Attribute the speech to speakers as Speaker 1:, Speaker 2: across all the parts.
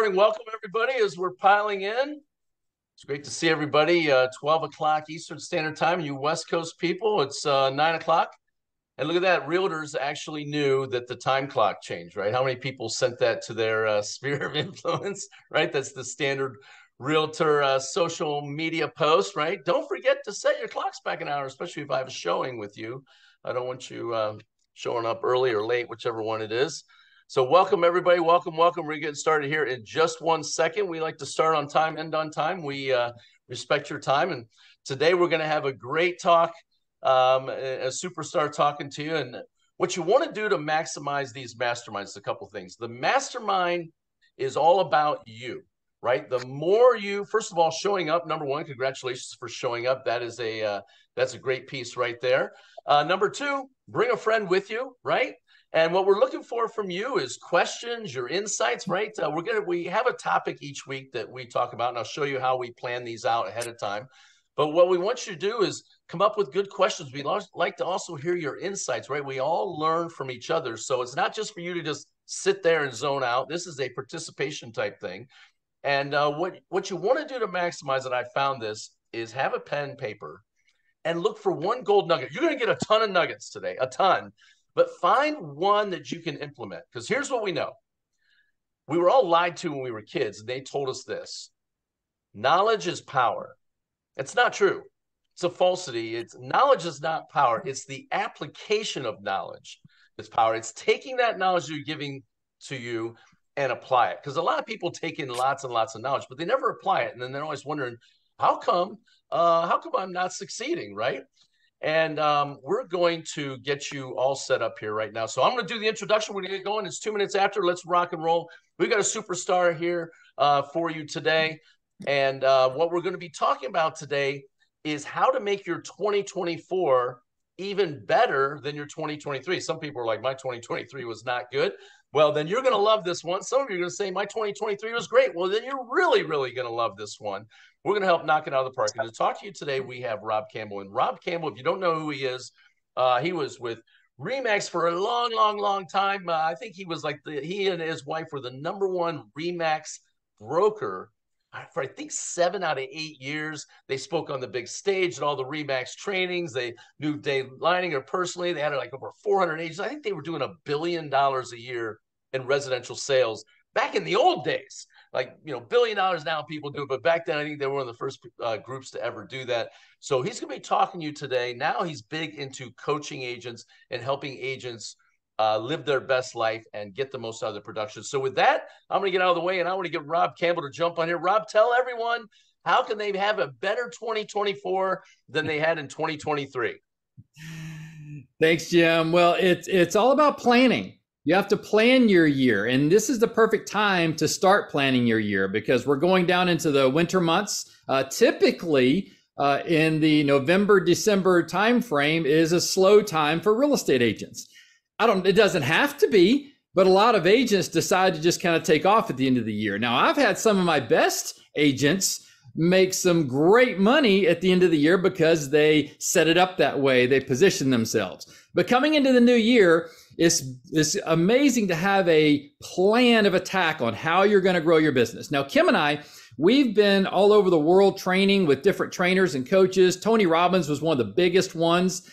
Speaker 1: morning. Welcome, everybody, as we're piling in. It's great to see everybody. 12 o'clock Eastern Standard Time, you West Coast people. It's 9 o'clock. And look at that. Realtors actually knew that the time clock changed, right? How many people sent that to their sphere of influence, right? That's the standard Realtor social media post, right? Don't forget to set your clocks back an hour, especially if I have a showing with you. I don't want you showing up early or late, whichever one it is. So welcome, everybody. Welcome. We're getting started here in just 1 second. We like to start on time, end on time. We respect your time. And today we're going to have a great talk, a superstar talking to you. And what you want to do to maximize these masterminds, a couple things. The mastermind is all about you, right? The more you, first of all, showing up, number one, congratulations for showing up. That's a great piece right there. Number two, bring a friend with you, right? And what we're looking for from you is questions, your insights, right? We have a topic each week that we talk about, and I'll show you how we plan these out ahead of time. But what we want you to do is come up with good questions. We like to also hear your insights, right? We all learn from each other. So it's not just for you to just sit there and zone out. This is a participation type thing. And what you want to do to maximize it, I found this, is have a pen and paper and look for one gold nugget. You're going to get a ton of nuggets today, a ton. But find one that you can implement, because here's what we know. We were all lied to when we were kids, and they told us this. Knowledge is power. It's not true. It's a falsity. Knowledge is not power. It's the application of knowledge that's power. It's taking that knowledge they're giving to you and apply it. Because a lot of people take in lots and lots of knowledge, but they never apply it. And then they're always wondering, how come I'm not succeeding, right? And we're going to get you all set up here right now. So I'm going to do the introduction. We're going to get going. It's 2 minutes after. Let's rock and roll. We've got a superstar here for you today. And what we're going to be talking about today is how to make your 2024 even better than your 2023. Some people are like, my 2023 was not good. Well, then you're going to love this one. Some of you are going to say, my 2023 was great. Well, then you're really, really going to love this one. We're going to help knock it out of the park. And to talk to you today, we have Robb Campbell. And Robb Campbell, if you don't know who he is, he was with RE/MAX for a long, long, long time. I think he was like he and his wife were the #1 RE/MAX broker for I think 7 out of 8 years. They spoke on the big stage at all the RE/MAX trainings. They knew Dave Leininger personally. They had like over 400 agents. I think they were doing $1 billion a year in residential sales back in the old days. Like, $1 billion now people do it, but back then I think they were one of the first groups to ever do that. So he's going to be talking to you today. Now he's big into coaching agents and helping agents live their best life and get the most out of the production. So with that, I'm going to get out of the way, and I want to get Robb Campbell to jump on here. Robb, tell everyone, how can they have a better 2024 than they had in 2023?
Speaker 2: Thanks, Jim. Well, it's all about planning. You have to plan your year, and this is the perfect time to start planning your year because we're going down into the winter months. Typically, in the November, December timeframe is a slow time for real estate agents. It doesn't have to be, but a lot of agents decide to just kind of take off at the end of the year. Now, I've had some of my best agents make some great money at the end of the year because they set it up that way. They position themselves. But coming into the new year, it's amazing to have a plan of attack on how you're going to grow your business. Now, Kim and I, we've been all over the world training with different trainers and coaches. Tony Robbins was one of the biggest ones.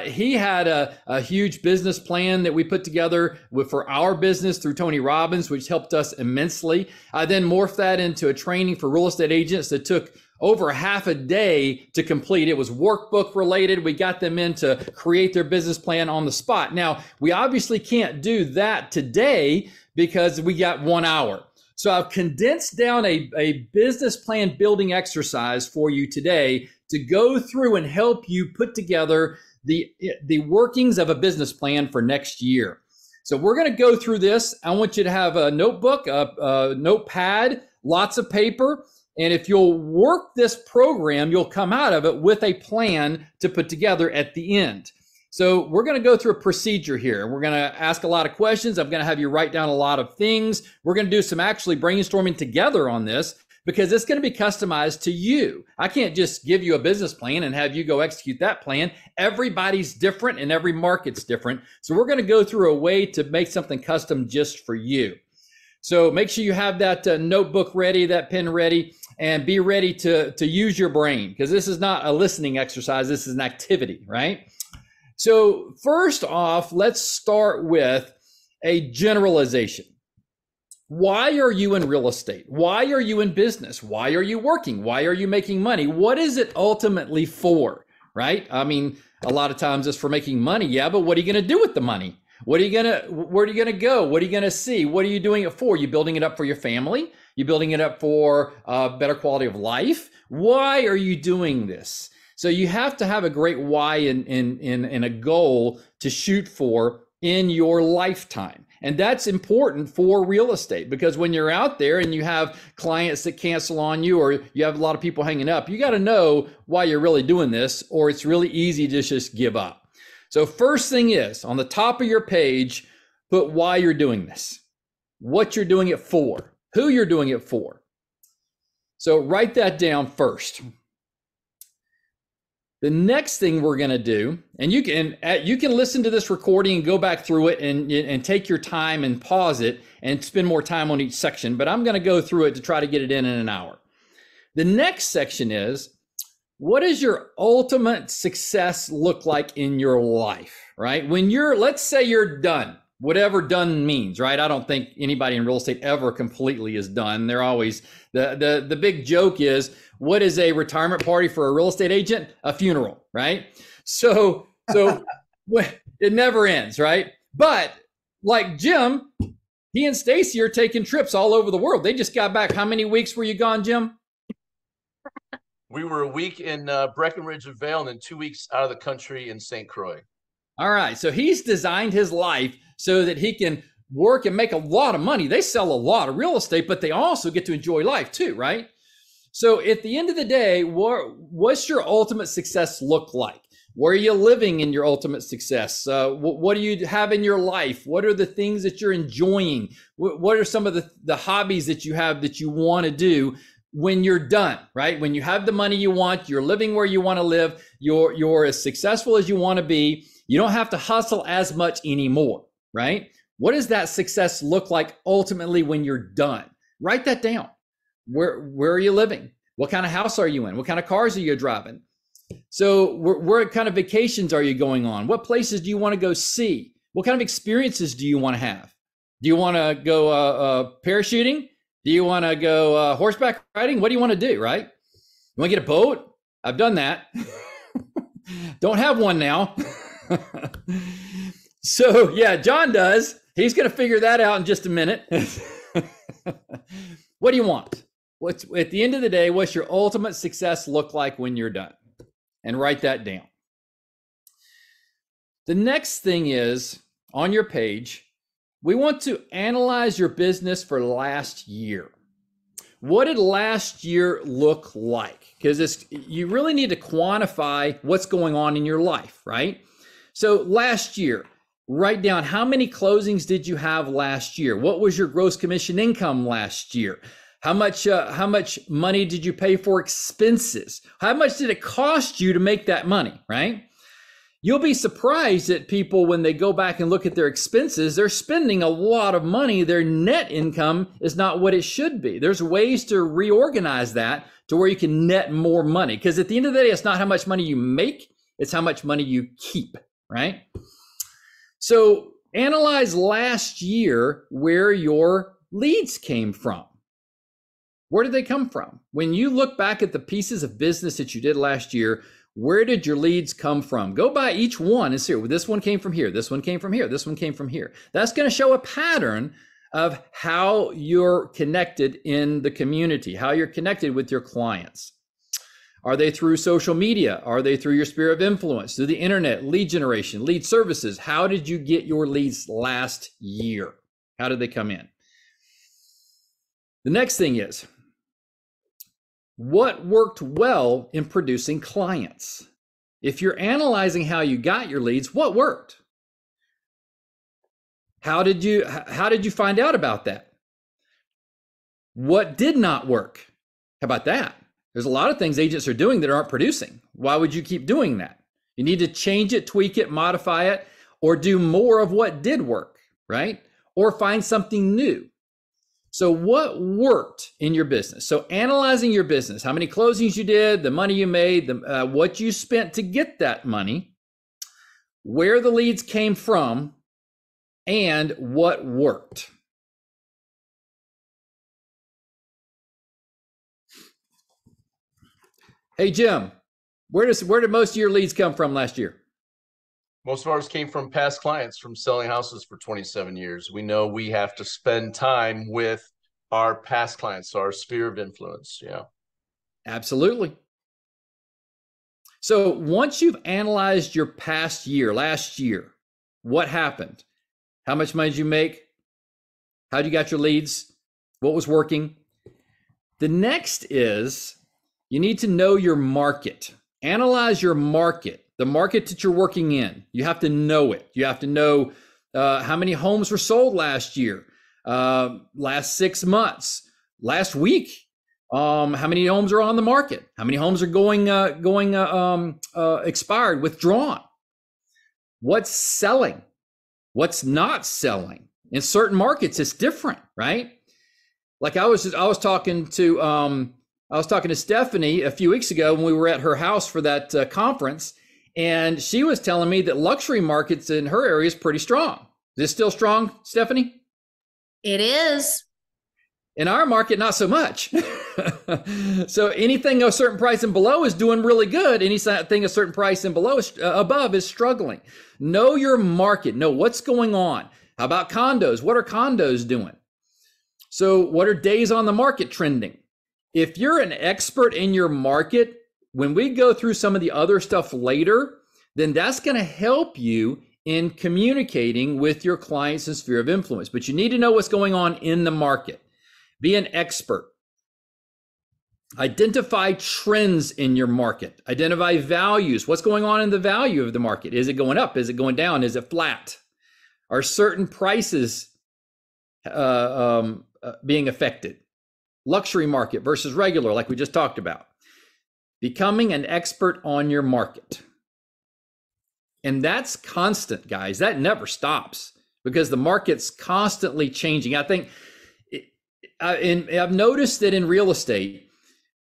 Speaker 2: He had a huge business plan that we put together for our business through Tony Robbins, which helped us immensely. I then morphed that into a training for real estate agents that took over half a day to complete. It was workbook related. We got them in to create their business plan on the spot. Now, we obviously can't do that today because we got 1 hour. So I've condensed down a business plan building exercise for you today to go through and help you put together the workings of a business plan for next year. So we're going to go through this. I want you to have a notebook, a notepad, lots of paper. And if you'll work this program, you'll come out of it with a plan to put together at the end. So we're going to go through a procedure here. We're going to ask a lot of questions. I'm going to have you write down a lot of things. We're going to do some actually brainstorming together on this because it's going to be customized to you. I can't just give you a business plan and have you go execute that plan. Everybody's different and every market's different. So we're going to go through a way to make something custom just for you. So make sure you have that notebook ready, that pen ready, and be ready to use your brain, because this is not a listening exercise. This is an activity, right? So first off, let's start with a generalization. Why are you in real estate? Why are you in business? Why are you working? Why are you making money? What is it ultimately for, right? I mean, a lot of times it's for making money, yeah, but what are you going to do with the money? Where are you going to go? What are you going to see? What are you doing it for? You building it up for your family? You building it up for better quality of life? Why are you doing this? So you have to have a great why and a goal to shoot for in your lifetime. And that's important for real estate, because when you're out there and you have clients that cancel on you, or you have a lot of people hanging up, you got to know why you're really doing this, or it's really easy to just give up. So first thing is, on the top of your page, put why you're doing this, what you're doing it for, who you're doing it for. So write that down first. The next thing we're going to do, and you can listen to this recording and go back through it and take your time and pause it and spend more time on each section, but I'm going to go through it to try to get it in an hour. The next section is, what does your ultimate success look like in your life, right? When let's say you're done, whatever done means, right? I don't think anybody in real estate ever completely is done. They're always, the big joke is, what is a retirement party for a real estate agent? A funeral, right? So it never ends, right? But like Jim, he and Stacy are taking trips all over the world. They just got back. How many weeks were you gone, Jim?
Speaker 1: We were a week in Breckenridge and Vale, and then 2 weeks out of the country in St. Croix. All
Speaker 2: right. So he's designed his life so that he can work and make a lot of money. They sell a lot of real estate, but they also get to enjoy life too, right? So at the end of the day, what's your ultimate success look like? Where are you living in your ultimate success? What do you have in your life? What are the things that you're enjoying? What are some of the hobbies that you have that you want to do when you're done, right? When you have the money you want, you're living where you want to live, you're as successful as you want to be. You don't have to hustle as much anymore, right? What does that success look like ultimately when you're done? Write that down. Where are you living? What kind of house are you in? What kind of cars are you driving? So where kind of vacations are you going on? What places do you want to go see? What kind of experiences do you want to have? Do you want to go parachuting? Do you want to go horseback riding? What do you want to do, right? You want to get a boat? I've done that. Don't have one now. So yeah, John does. He's going to figure that out in just a minute. What do you want? At the end of the day, what's your ultimate success look like when you're done? And write that down. The next thing is, on your page, we want to analyze your business for last year. What did last year look like? Because you really need to quantify what's going on in your life, right? So last year, write down, how many closings did you have last year? What was your gross commission income last year? How much money did you pay for expenses? How much did it cost you to make that money, right? You'll be surprised at people when they go back and look at their expenses, they're spending a lot of money. Their net income is not what it should be. There's ways to reorganize that to where you can net more money. Because at the end of the day, it's not how much money you make, it's how much money you keep, right? So analyze last year where your leads came from. Where did they come from? When you look back at the pieces of business that you did last year, where did your leads come from? Go by each one and see, well, this one came from here, this one came from here, this one came from here. That's going to show a pattern of how you're connected in the community, how you're connected with your clients. Are they through social media? Are they through your sphere of influence, through the internet, lead generation, lead services? How did you get your leads last year? How did they come in? The next thing is, what worked well in producing clients? If you're analyzing how you got your leads, what worked? How did you find out about that? What did not work? How about that? There's a lot of things agents are doing that aren't producing. Why would you keep doing that? You need to change it, tweak it, modify it, or do more of what did work, right? Or find something new. So what worked in your business? So analyzing your business, how many closings you did, the money you made, what you spent to get that money, where the leads came from, and what worked. Hey, Jim, where did most of your leads come from last year?
Speaker 1: Most of ours came from past clients from selling houses for 27 years. We know we have to spend time with our past clients, our sphere of influence. Yeah.
Speaker 2: Absolutely. So once you've analyzed your past year, last year, what happened? How much money did you make? How'd you got your leads? What was working? The next is you need to know your market. Analyze your market, the market that you're working in. You have to know it. You have to know how many homes were sold last year, last 6 months, last week. How many homes are on the market? How many homes are going expired, withdrawn? What's selling? What's not selling? In certain markets, it's different, right? Like I was talking to Stephanie a few weeks ago when we were at her house for that conference, and she was telling me that luxury markets in her area is pretty strong. Is it still strong, Stephanie?
Speaker 3: It is.
Speaker 2: In our market, not so much. So anything a certain price and below is doing really good. Anything a certain price and below above is struggling. Know your market. Know what's going on. How about condos? What are condos doing? So what are days on the market trending? If you're an expert in your market, when we go through some of the other stuff later, then that's going to help you in communicating with your clients and sphere of influence. But you need to know what's going on in the market. Be an expert. Identify trends in your market. Identify values. What's going on in the value of the market? Is it going up? Is it going down? Is it flat? Are certain prices being affected? Luxury market versus regular, like we just talked about. Becoming an expert on your market. And that's constant, guys. That never stops because the market's constantly changing. I think, and I've noticed that in real estate,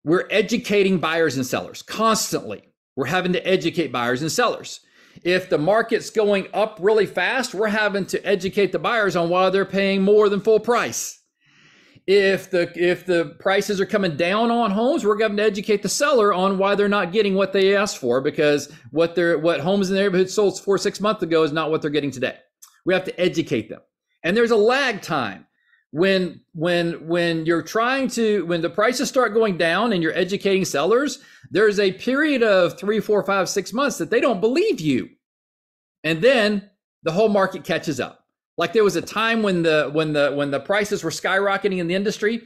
Speaker 2: we're educating buyers and sellers constantly. We're having to educate buyers and sellers. If the market's going up really fast, we're having to educate the buyers on why they're paying more than full price. If the prices are coming down on homes, we're going to educate the seller on why they're not getting what they asked for, because what homes in the neighborhood sold 4 or 6 months ago is not what they're getting today. We have to educate them. And there's a lag time. When you're when the prices start going down and you're educating sellers, there's a period of 3, 4, 5, 6 months that they don't believe you. And then the whole market catches up. Like there was a time when the prices were skyrocketing in the industry,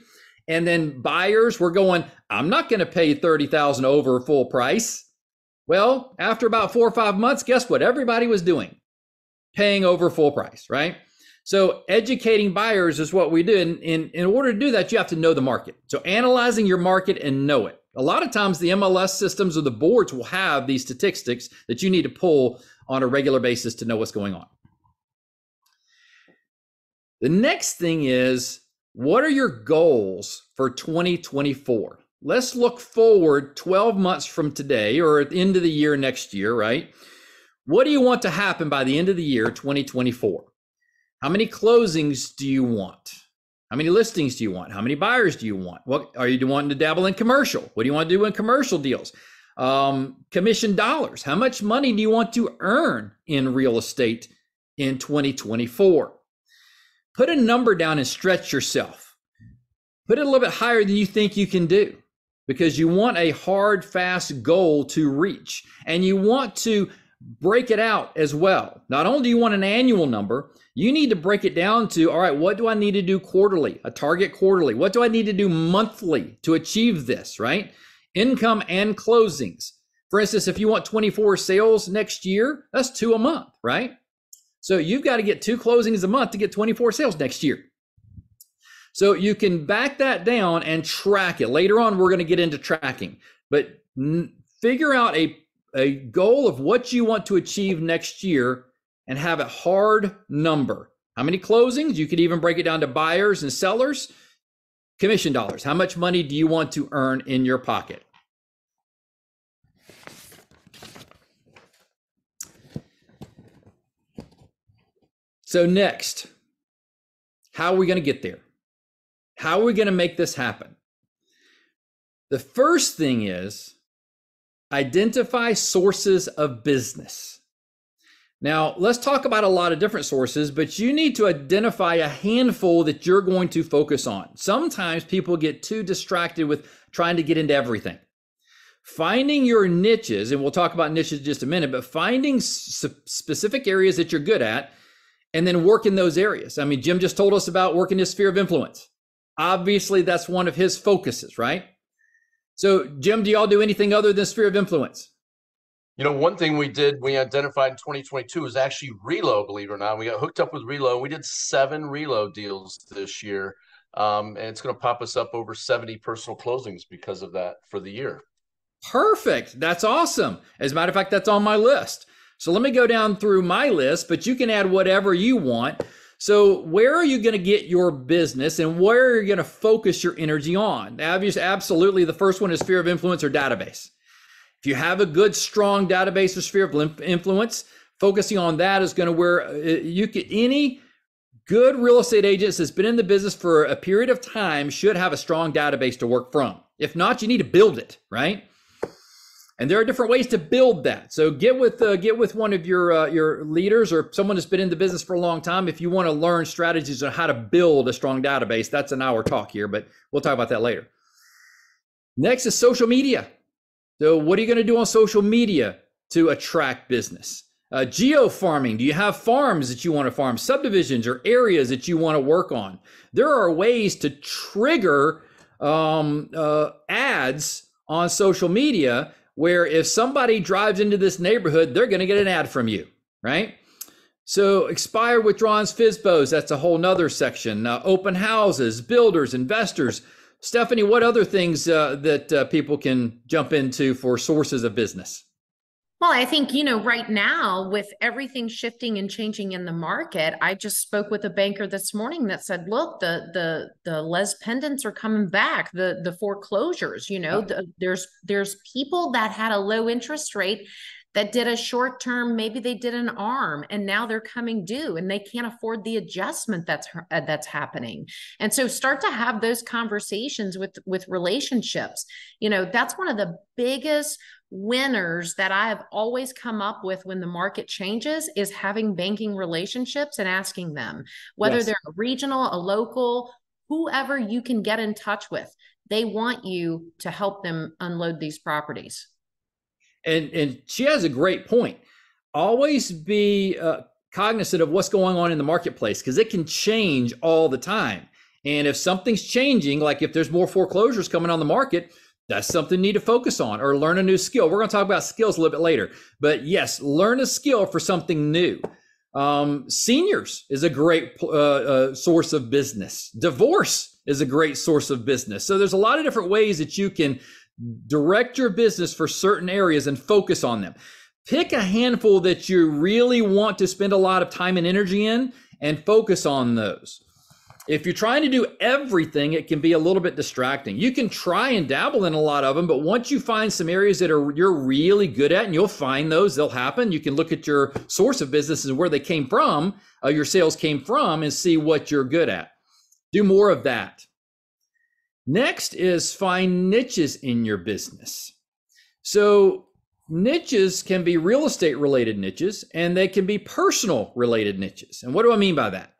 Speaker 2: and then buyers were going, I'm not going to pay $30,000 over full price. Well, after about 4 or 5 months, guess what? Everybody was doing, paying over full price, right? So educating buyers is what we do. And in order to do that, you have to know the market. So analyzing your market and know it. A lot of times the MLS systems or the boards will have these statistics that you need to pull on a regular basis to know what's going on. The next thing is, what are your goals for 2024? Let's look forward 12 months from today or at the end of the year next year, right? What do you want to happen by the end of the year, 2024? How many closings do you want? How many listings do you want? How many buyers do you want? What are you wanting to dabble in commercial? What do you want to do in commercial deals? Commission dollars. How much money do you want to earn in real estate in 2024? Put a number down and stretch yourself. Put it a little bit higher than you think you can do, because you want a hard, fast goal to reach, and you want to break it out as well. Not only do you want an annual number, you need to break it down to, all right, what do I need to do quarterly, a target quarterly? What do I need to do monthly to achieve this, right? Income and closings. For instance, if you want 24 sales next year, that's 2 a month, right? So you've got to get 2 closings a month to get 24 sales next year. So you can back that down and track it. Later on, we're going to get into tracking, but figure out a goal of what you want to achieve next year and have a hard number. How many closings? You could even break it down to buyers and sellers. commission dollars. How much money do you want to earn in your pocket? So next, how are we going to get there? How are we going to make this happen? The first thing is identify sources of business. Now, let's talk about a lot of different sources, but you need to identify a handful that you're going to focus on. Sometimes people get too distracted with trying to get into everything. Finding your niches, and we'll talk about niches in just a minute, but finding specific areas that you're good at and then work in those areas. I mean, Jim just told us about working his sphere of influence. Obviously, that's one of his focuses, right? So, Jim, do y'all do anything other than sphere of influence?
Speaker 1: You know, one thing we identified in 2022 was actually reload, believe it or not. We got hooked up with reload. We did 7 reload deals this year. And it's going to pop us up over 70 personal closings because of that for the year.
Speaker 2: Perfect. That's awesome. As a matter of fact, that's on my list. So let me go down through my list, but you can add whatever you want. So where are you going to get your business and where are you going to focus your energy on? Absolutely. The first one is sphere of influence or database. If you have a good, strong database or sphere of influence, focusing on that is going to where you can, any good real estate agent that's been in the business for a period of time should have a strong database to work from. If not, you need to build it, right? And there are different ways to build that. So get with one of your leaders or someone that's been in the business for a long time. If you want to learn strategies on how to build a strong database, that's an hour talk here, but we'll talk about that later. Next is social media. So what are you going to do on social media to attract business? Geo farming. Do you have farms that you want to farm, subdivisions or areas that you want to work on? There are ways to trigger ads on social media where if somebody drives into this neighborhood, they're going to get an ad from you, right? So expired withdrawals, FSBOs, that's a whole nother section. Open houses, builders, investors. Stephanie, what other things that people can jump into for sources of business?
Speaker 3: Well, I think, right now with everything shifting and changing in the market, I just spoke with a banker this morning that said, look, the les pendants are coming back, the foreclosures, there's people that had a low interest rate that did a short term, maybe they did an ARM and now they're coming due and they can't afford the adjustment that's happening. And so start to have those conversations with relationships. That's one of the biggest winners that I have always come up with when the market changes is having banking relationships and asking them whether they're a regional, a local, whoever you can get in touch with. They want you to help them unload these properties.
Speaker 2: And she has a great point. Always be cognizant of what's going on in the marketplace because it can change all the time. And if something's changing, like if there's more foreclosures coming on the market, that's something you need to focus on or learn a new skill. We're going to talk about skills a little bit later. But yes, learn a skill for something new. Seniors is a great source of business. Divorce is a great source of business. So there's a lot of different ways that you can direct your business for certain areas and focus on them. Pick a handful that you really want to spend a lot of time and energy in and focus on those. If you're trying to do everything, it can be a little bit distracting. You can try and dabble in a lot of them, but once you find some areas that you're really good at, and you'll find those, they'll happen. You can look at your source of business and where they came from, your sales came from, and see what you're good at. Do more of that. Next is find niches in your business. So niches can be real estate related niches, and they can be personal related niches. And what do I mean by that?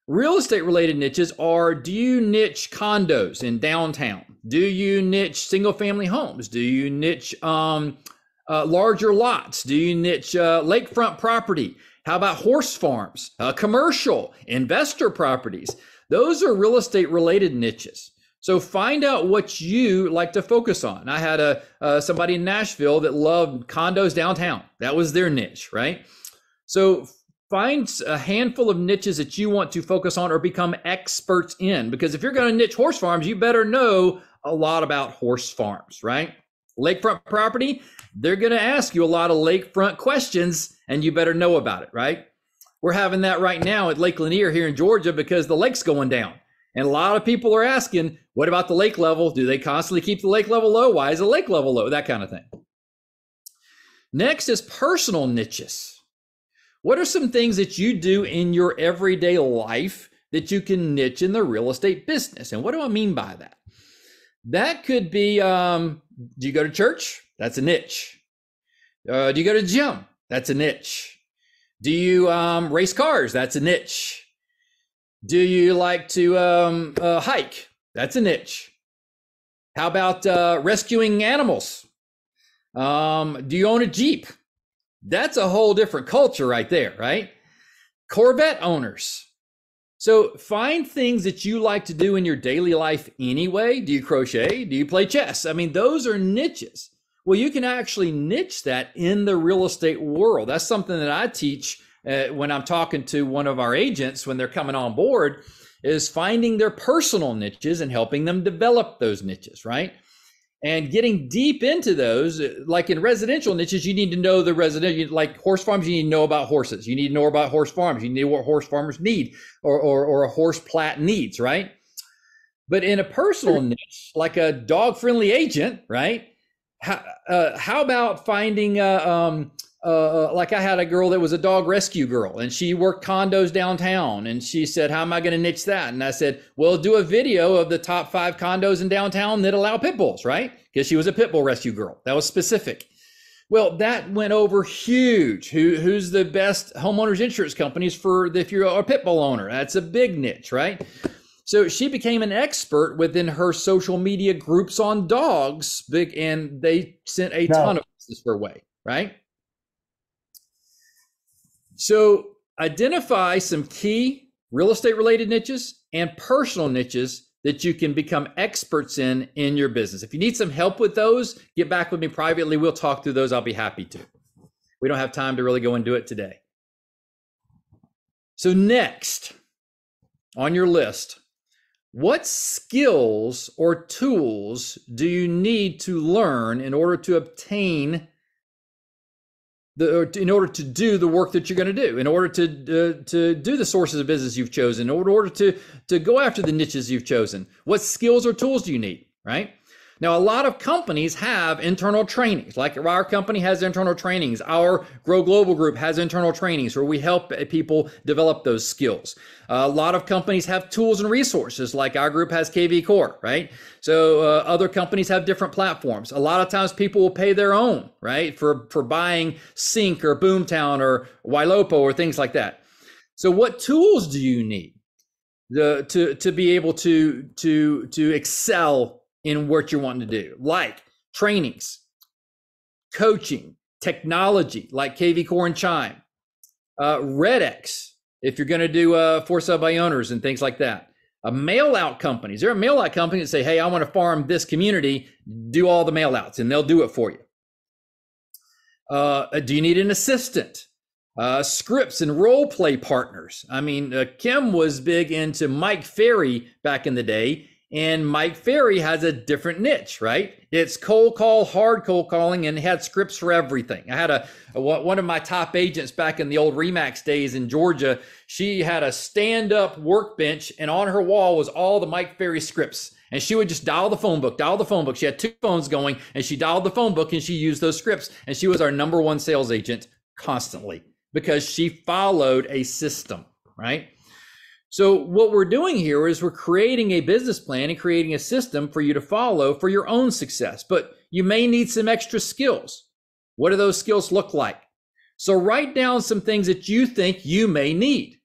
Speaker 2: Real estate related niches are, do you niche condos in downtown? Do you niche single family homes? Do you niche larger lots? Do you niche lakefront property? How about horse farms, commercial, investor properties? Those are real estate related niches. So find out what you like to focus on. I had somebody in Nashville that loved condos downtown. That was their niche, right? So find a handful of niches that you want to focus on or become experts in, because if you're going to niche horse farms, you better know a lot about horse farms, right? Lakefront property, they're going to ask you a lot of lakefront questions and you better know about it, right? We're having that right now at Lake Lanier here in Georgia because the lake's going down. And a lot of people are asking, what about the lake level? Do they constantly keep the lake level low? Why is the lake level low? That kind of thing. Next is personal niches. What are some things that you do in your everyday life that you can niche in the real estate business? And what do I mean by that? That could be, do you go to church? That's a niche. Do you go to the gym? That's a niche. Do you race cars? That's a niche. Do you like to hike? That's a niche. How about rescuing animals? Do you own a Jeep? That's a whole different culture right there, right? Corvette owners. So find things that you like to do in your daily life anyway. Do you crochet? Do you play chess? I mean, those are niches. Well, you can actually niche that in the real estate world. That's something that I teach when I'm talking to one of our agents when they're coming on board, is finding their personal niches and helping them develop those niches, right? And getting deep into those, like in residential niches, you need to know the residential, like horse farms, you need to know about horses. You need to know about horse farms. You need to know what horse farmers need or a horse plat needs, right? But in a personal niche, like a dog-friendly agent, right? How about finding, like I had a girl that was a dog rescue girl, and she worked condos downtown, and she said, how am I going to niche that? And I said, well, do a video of the top 5 condos in downtown that allow pit bulls, right? Because she was a pit bull rescue girl. That was specific. Well, that went over huge. Who's the best homeowners insurance companies for if you're a pit bull owner? That's a big niche, right? So she became an expert within her social media groups on dogs, and they sent a ton of business her way, right? So identify some key real estate related niches and personal niches that you can become experts in your business. If you need some help with those, get back with me privately. We'll talk through those. I'll be happy to. We don't have time to really go into it today. So next on your list, what skills or tools do you need to learn in order to obtain in order to do the work that you're going to do, in order to do the sources of business you've chosen, in order to go after the niches you've chosen? What skills or tools do you need, right? Now, a lot of companies have internal trainings, like our company has internal trainings. Our GrowGlobal group has internal trainings where we help people develop those skills. A lot of companies have tools and resources, like our group has KV Core, right? So other companies have different platforms. A lot of times people will pay their own, right, for buying Sync or Boomtown or Ylopo or things like that. So what tools do you need to be able to excel in what you're wanting to do? Like trainings, coaching, technology, like KV Core and Chime, RedX, if you're going to do for sale by owners and things like that. Mail out companies. There are mail out companies that say, hey, I want to farm this community, do all the mail outs, and they'll do it for you. Do you need an assistant? Scripts and role play partners. I mean, Kim was big into Mike Ferry back in the day, and Mike Ferry has a different niche, right? It's cold call, hard cold calling, and had scripts for everything. I had one of my top agents back in the old Remax days in Georgia. She had a stand-up workbench, and on her wall was all the Mike Ferry scripts. And she would just dial the phone book. She had 2 phones going, and she dialed the phone book, and she used those scripts. And she was our #1 sales agent constantly because she followed a system, right? So what we're doing here is we're creating a business plan and creating a system for you to follow for your own success, but you may need some extra skills. What do those skills look like? So write down some things that you think you may need.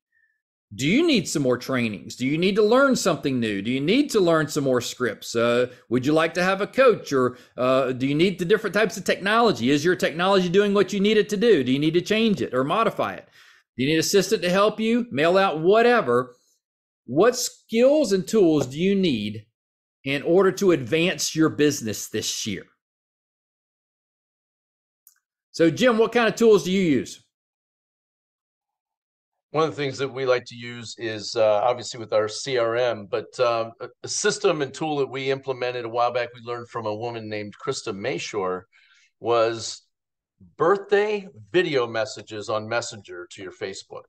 Speaker 2: Do you need some more trainings? Do you need to learn something new? Do you need to learn some more scripts? Would you like to have a coach, or do you need the different types of technology? Is your technology doing what you need it to do? Do you need to change it or modify it? Do you need an assistant to help you? Mail out, whatever. What skills and tools do you need in order to advance your business this year? So, Jim, what kind of tools do you use?
Speaker 1: One of the things that we like to use is obviously with our CRM, but a system and tool that we implemented a while back, we learned from a woman named Krista Mayshore, was birthday video messages on Messenger to your Facebook.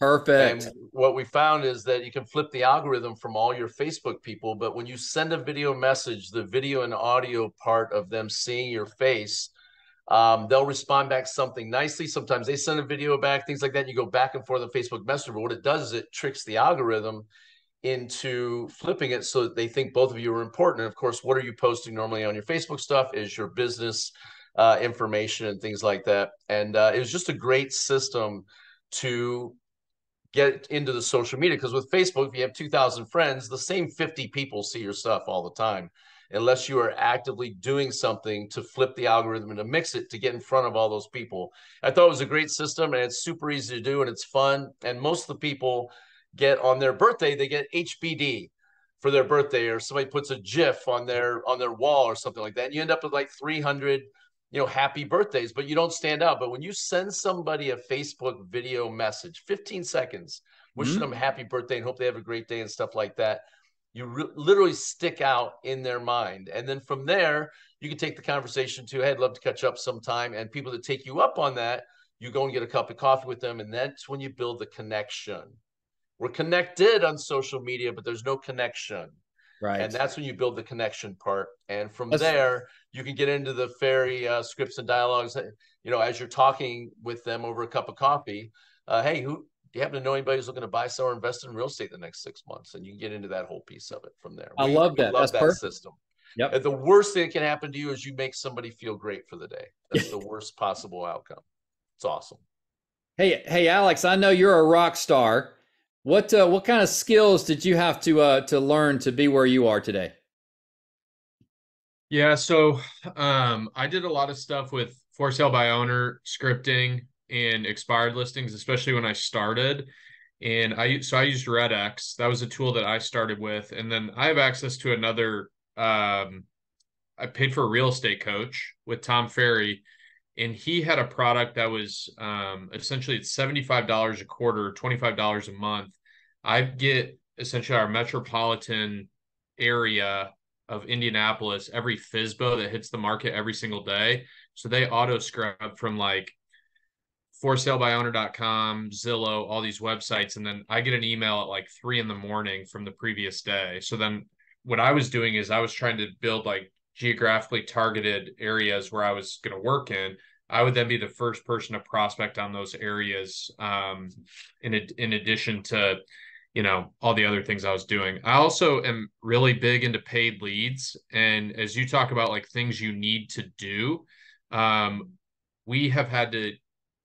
Speaker 1: And
Speaker 2: Perfect.
Speaker 1: what we found is that you can flip the algorithm from all your Facebook people, but when you send a video message, the video and audio part of them seeing your face, they'll respond back something nicely. Sometimes they send a video back, things like that. You go back and forth on Facebook Messenger. But what it does is it tricks the algorithm into flipping it so that they think both of you are important. And of course, what are you posting normally on your Facebook stuff is your business information and things like that. And it was just a great system to get into the social media, because with Facebook, if you have 2,000 friends, the same 50 people see your stuff all the time, unless you are actively doing something to flip the algorithm and to mix it to get in front of all those people. I thought it was a great system, and it's super easy to do, and it's fun. And most of the people get on their birthday, they get HBD for their birthday, or somebody puts a GIF on their wall or something like that. And you end up with like 300 happy birthdays, but you don't stand out. But when you send somebody a Facebook video message, 15 seconds, wishing them a happy birthday and hope they have a great day and stuff like that, you literally stick out in their mind. And then from there, you can take the conversation to, hey, I'd love to catch up sometime. And people that take you up on that, you go and get a cup of coffee with them. And that's when you build the connection. We're connected on social media, but there's no connection. And
Speaker 2: Right.
Speaker 1: that's when you build the connection part. And from
Speaker 2: That's
Speaker 1: there, you can get into the fairy scripts and dialogues, as you're talking with them over a cup of coffee. Hey, do you happen to know anybody who's looking to buy, sell, or invest in real estate in the next 6 months? And you can get into that whole piece of it from there.
Speaker 2: I
Speaker 1: We
Speaker 2: love that.
Speaker 1: love
Speaker 2: That's
Speaker 1: that
Speaker 2: perfect.
Speaker 1: system.
Speaker 2: Yep.
Speaker 1: And the worst thing that can happen to you is you make somebody feel great for the day. That's the worst possible outcome. It's awesome.
Speaker 2: Hey, Alex, I know you're a rock star. What kind of skills did you have to learn to be where you are today?
Speaker 4: Yeah, so I did a lot of stuff with for sale by owner scripting and expired listings, especially when I started. And I used RedX. That was a tool that I started with. And then I have access to another I paid for a real estate coach with Tom Ferry, and he had a product that was essentially it's $75 a quarter, $25 a month. I get essentially our metropolitan area of Indianapolis, every FISBO that hits the market every single day. So they auto scrub from like forsalebywowner.com, Zillow, all these websites. And then I get an email at like 3 a.m. from the previous day. So then what I was doing is I was trying to build like geographically targeted areas where I was going to work in. I would then be the first person to prospect on those areas, in addition to all the other things I was doing. I also am really big into paid leads. And as you talk about like things you need to do, we have had to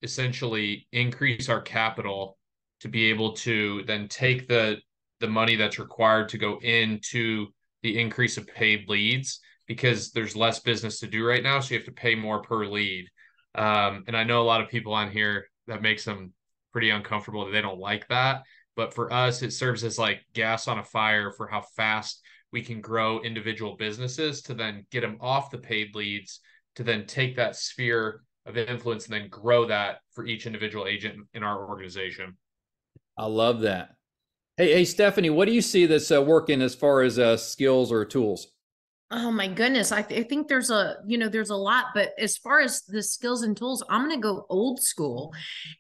Speaker 4: essentially increase our capital to be able to then take the money that's required to go into the increase of paid leads, because there's less business to do right now. So you have to pay more per lead. And I know a lot of people on here that makes them pretty uncomfortable, that they don't like that. But for us, it serves as like gas on a fire for how fast we can grow individual businesses to then get them off the paid leads, to then take that sphere of influence and then grow that for each individual agent in our organization.
Speaker 2: I love that. Hey, Stephanie, what do you see that's working as far as skills or tools?
Speaker 3: Oh my goodness. I think there's there's a lot, but as far as the skills and tools, I'm going to go old school.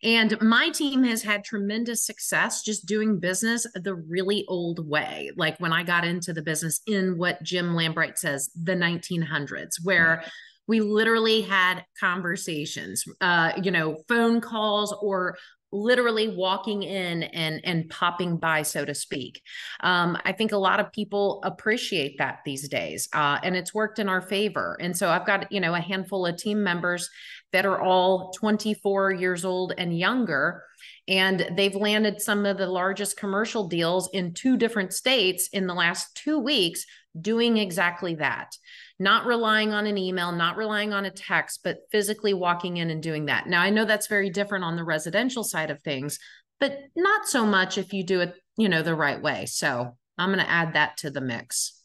Speaker 3: And my team has had tremendous success just doing business the really old way. Like when I got into the business in what Jim Lambright says, the 1900s, where we literally had conversations, phone calls, or literally walking in and popping by, so to speak. I think a lot of people appreciate that these days, and it's worked in our favor. And so I've got, a handful of team members that are all 24 years old and younger, and they've landed some of the largest commercial deals in 2 different states in the last 2 weeks, doing exactly that. Not relying on an email, not relying on a text, but physically walking in and doing that. Now, I know that's very different on the residential side of things, but not so much if you do it, the right way. So I'm going to add that to the mix.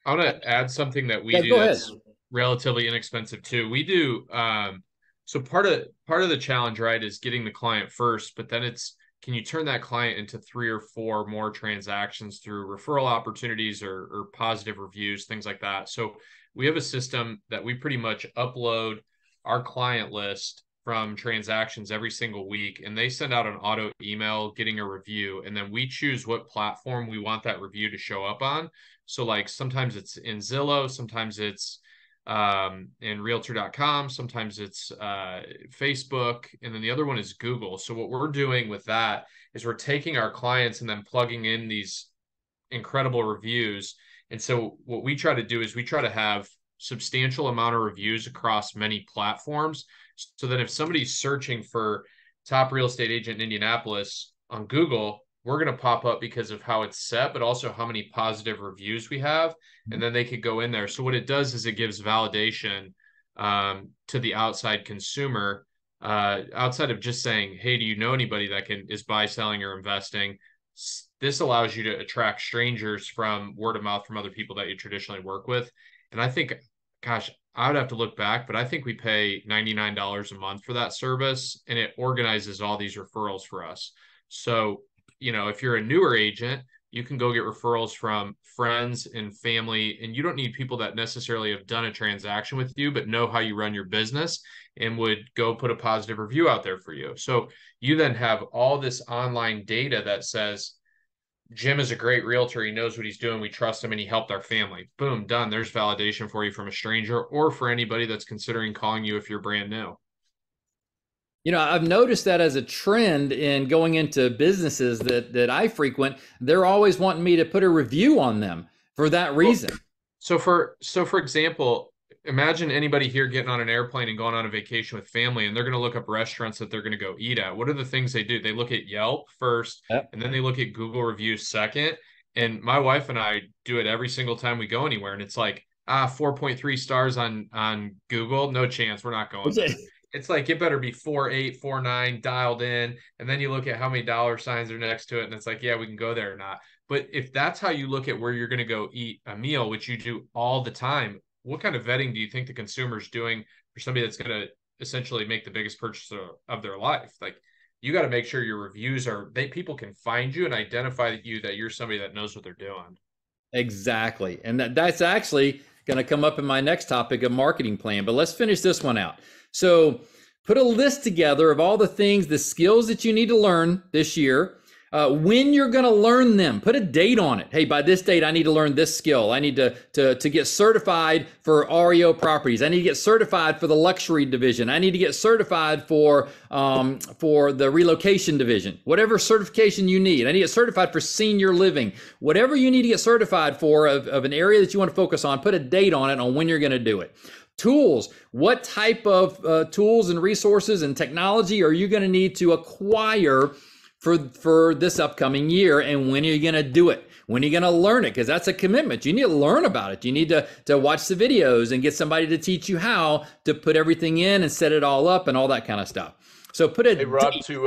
Speaker 4: I want to add something that we
Speaker 2: Yeah,
Speaker 4: do
Speaker 2: go ahead.
Speaker 4: that's relatively inexpensive too. We do, so part of the challenge, right, is getting the client first, but then it's, can you turn that client into 3 or 4 more transactions through referral opportunities or positive reviews, things like that. So we have a system that we pretty much upload our client list from transactions every single week, and they send out an auto email getting a review, and then we choose what platform we want that review to show up on. So like sometimes it's in Zillow, sometimes it's in realtor.com, sometimes it's Facebook, and then the other one is Google. So what we're doing with that is we're taking our clients and then plugging in these incredible reviews. And so what we try to do is we try to have substantial amount of reviews across many platforms, so that if somebody's searching for top real estate agent in Indianapolis on Google, we're going to pop up because of how it's set, but also how many positive reviews we have. And then they could go in there. So what it does is it gives validation to the outside consumer, outside of just saying, hey, do you know anybody that is buy, selling, or investing? This allows you to attract strangers from word of mouth from other people that you traditionally work with. And I think, gosh, I would have to look back, but I think we pay $99 a month for that service, and it organizes all these referrals for us. So, you know, if you're a newer agent, you can go get referrals from friends and family, and you don't need people that necessarily have done a transaction with you, but know how you run your business and would go put a positive review out there for you. So you then have all this online data that says, Jim is a great realtor. He knows what he's doing. We trust him, and he helped our family. Boom, done. There's validation for you from a stranger or for anybody that's considering calling you if you're brand new.
Speaker 2: You know, I've noticed that as a trend in going into businesses that I frequent, they're always wanting me to put a review on them for that reason.
Speaker 4: So for example, imagine anybody here getting on an airplane and going on a vacation with family, and they're going to look up restaurants that they're going to go eat at. What are the things they do? They look at Yelp first,
Speaker 2: Yep.
Speaker 4: and then they look at Google reviews second. And my wife and I do it every single time we go anywhere. And it's like, 4.3 stars on Google. No chance. We're not going there. It's like, it better be 4.8, 4.9 dialed in. And then you look at how many dollar signs are next to it. And it's like, yeah, we can go there or not. But if that's how you look at where you're going to go eat a meal, which you do all the time, what kind of vetting do you think the consumer's doing for somebody that's going to essentially make the biggest purchase of their life? Like, you got to make sure your reviews people can find you and identify you, that you're somebody that knows what they're doing.
Speaker 2: Exactly. And that's actually going to come up in my next topic, a marketing plan. But let's finish this one out. So put a list together of all the things, the skills that you need to learn this year, when you're going to learn them. Put a date on it. Hey, by this date, I need to learn this skill. I need to get certified for REO properties. I need to get certified for the luxury division. I need to get certified for the relocation division. Whatever certification you need. I need to get certified for senior living. Whatever you need to get certified for of an area that you want to focus on, put a date on it on when you're going to do it. Tools. What type of tools and resources and technology are you going to need to acquire for this upcoming year, and when are you going to do it? When are you going to learn it? Because that's a commitment. You need to learn about it. You need to watch the videos and get somebody to teach you how to put everything in and set it all up and all that kind of stuff. So put it.
Speaker 1: Hey, Rob, to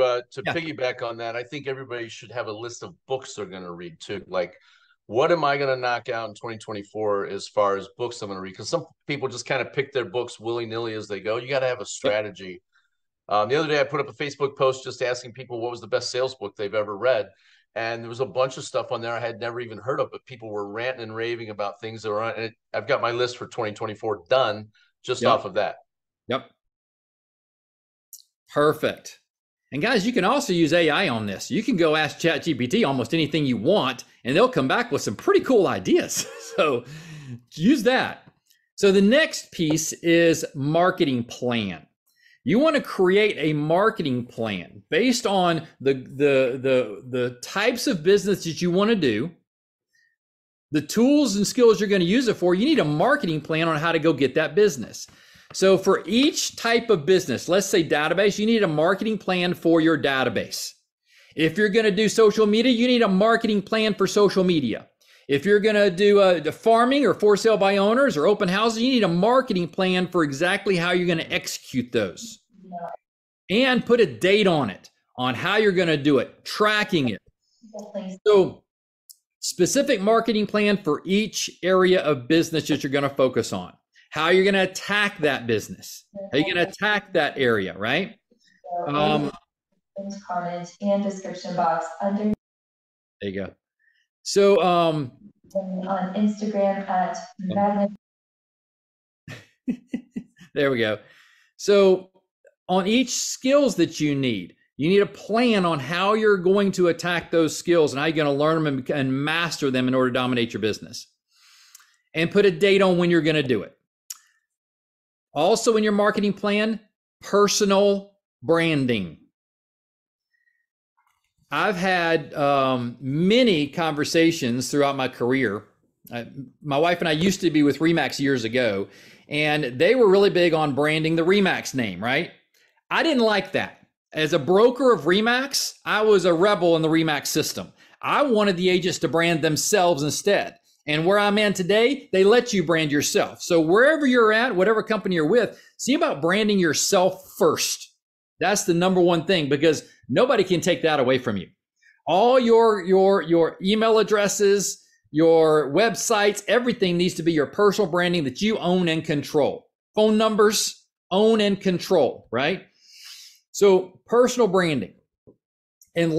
Speaker 1: piggyback on that, I think everybody should have a list of books they're going to read too. Like, what am I going to knock out in 2024 as far as books I'm going to read? Because some people just kind of pick their books willy-nilly as they go. You got to have a strategy. The other day, I put up a Facebook post just asking people what was the best sales book they've ever read. And there was a bunch of stuff on there I had never even heard of, but people were ranting and raving about things that were on. And I've got my list for 2024 done just off of that.
Speaker 2: Yep. Perfect. And guys, you can also use AI on this. You can go ask ChatGPT almost anything you want, and they'll come back with some pretty cool ideas. So use that. So the next piece is marketing plan. You want to create a marketing plan based on the types of business that you want to do, the tools and skills you're going to use it for. You need a marketing plan on how to go get that business. So for each type of business, let's say database, you need a marketing plan for your database. If you're going to do social media, you need a marketing plan for social media. If you're going to do the farming or for sale by owners or open houses, you need a marketing plan for exactly how you're going to execute those. And put a date on it, on how you're going to do it, tracking it. So specific marketing plan for each area of business that you're going to focus on. How you're going to attack that business. How you're going to attack that area, right?
Speaker 5: Comment and description box under.
Speaker 2: There you go. So
Speaker 5: on Instagram at Magnet.
Speaker 2: There we go. So on each skills that you need. You need a plan on how you're going to attack those skills and how you're going to learn them and master them in order to dominate your business. And put a date on when you're going to do it. Also in your marketing plan, personal branding. I've had many conversations throughout my career. My wife and I used to be with Remax years ago, and they were really big on branding the Remax name, right? I didn't like that. As a broker of Remax, I was a rebel in the Remax system. I wanted the agents to brand themselves instead. And where I'm in today, they let you brand yourself. So wherever you're at, whatever company you're with, see about branding yourself first. That's the number one thing, because nobody can take that away from you. All your email addresses, your websites, everything needs to be your personal branding that you own and control. Phone numbers, own and control, right? So personal branding. And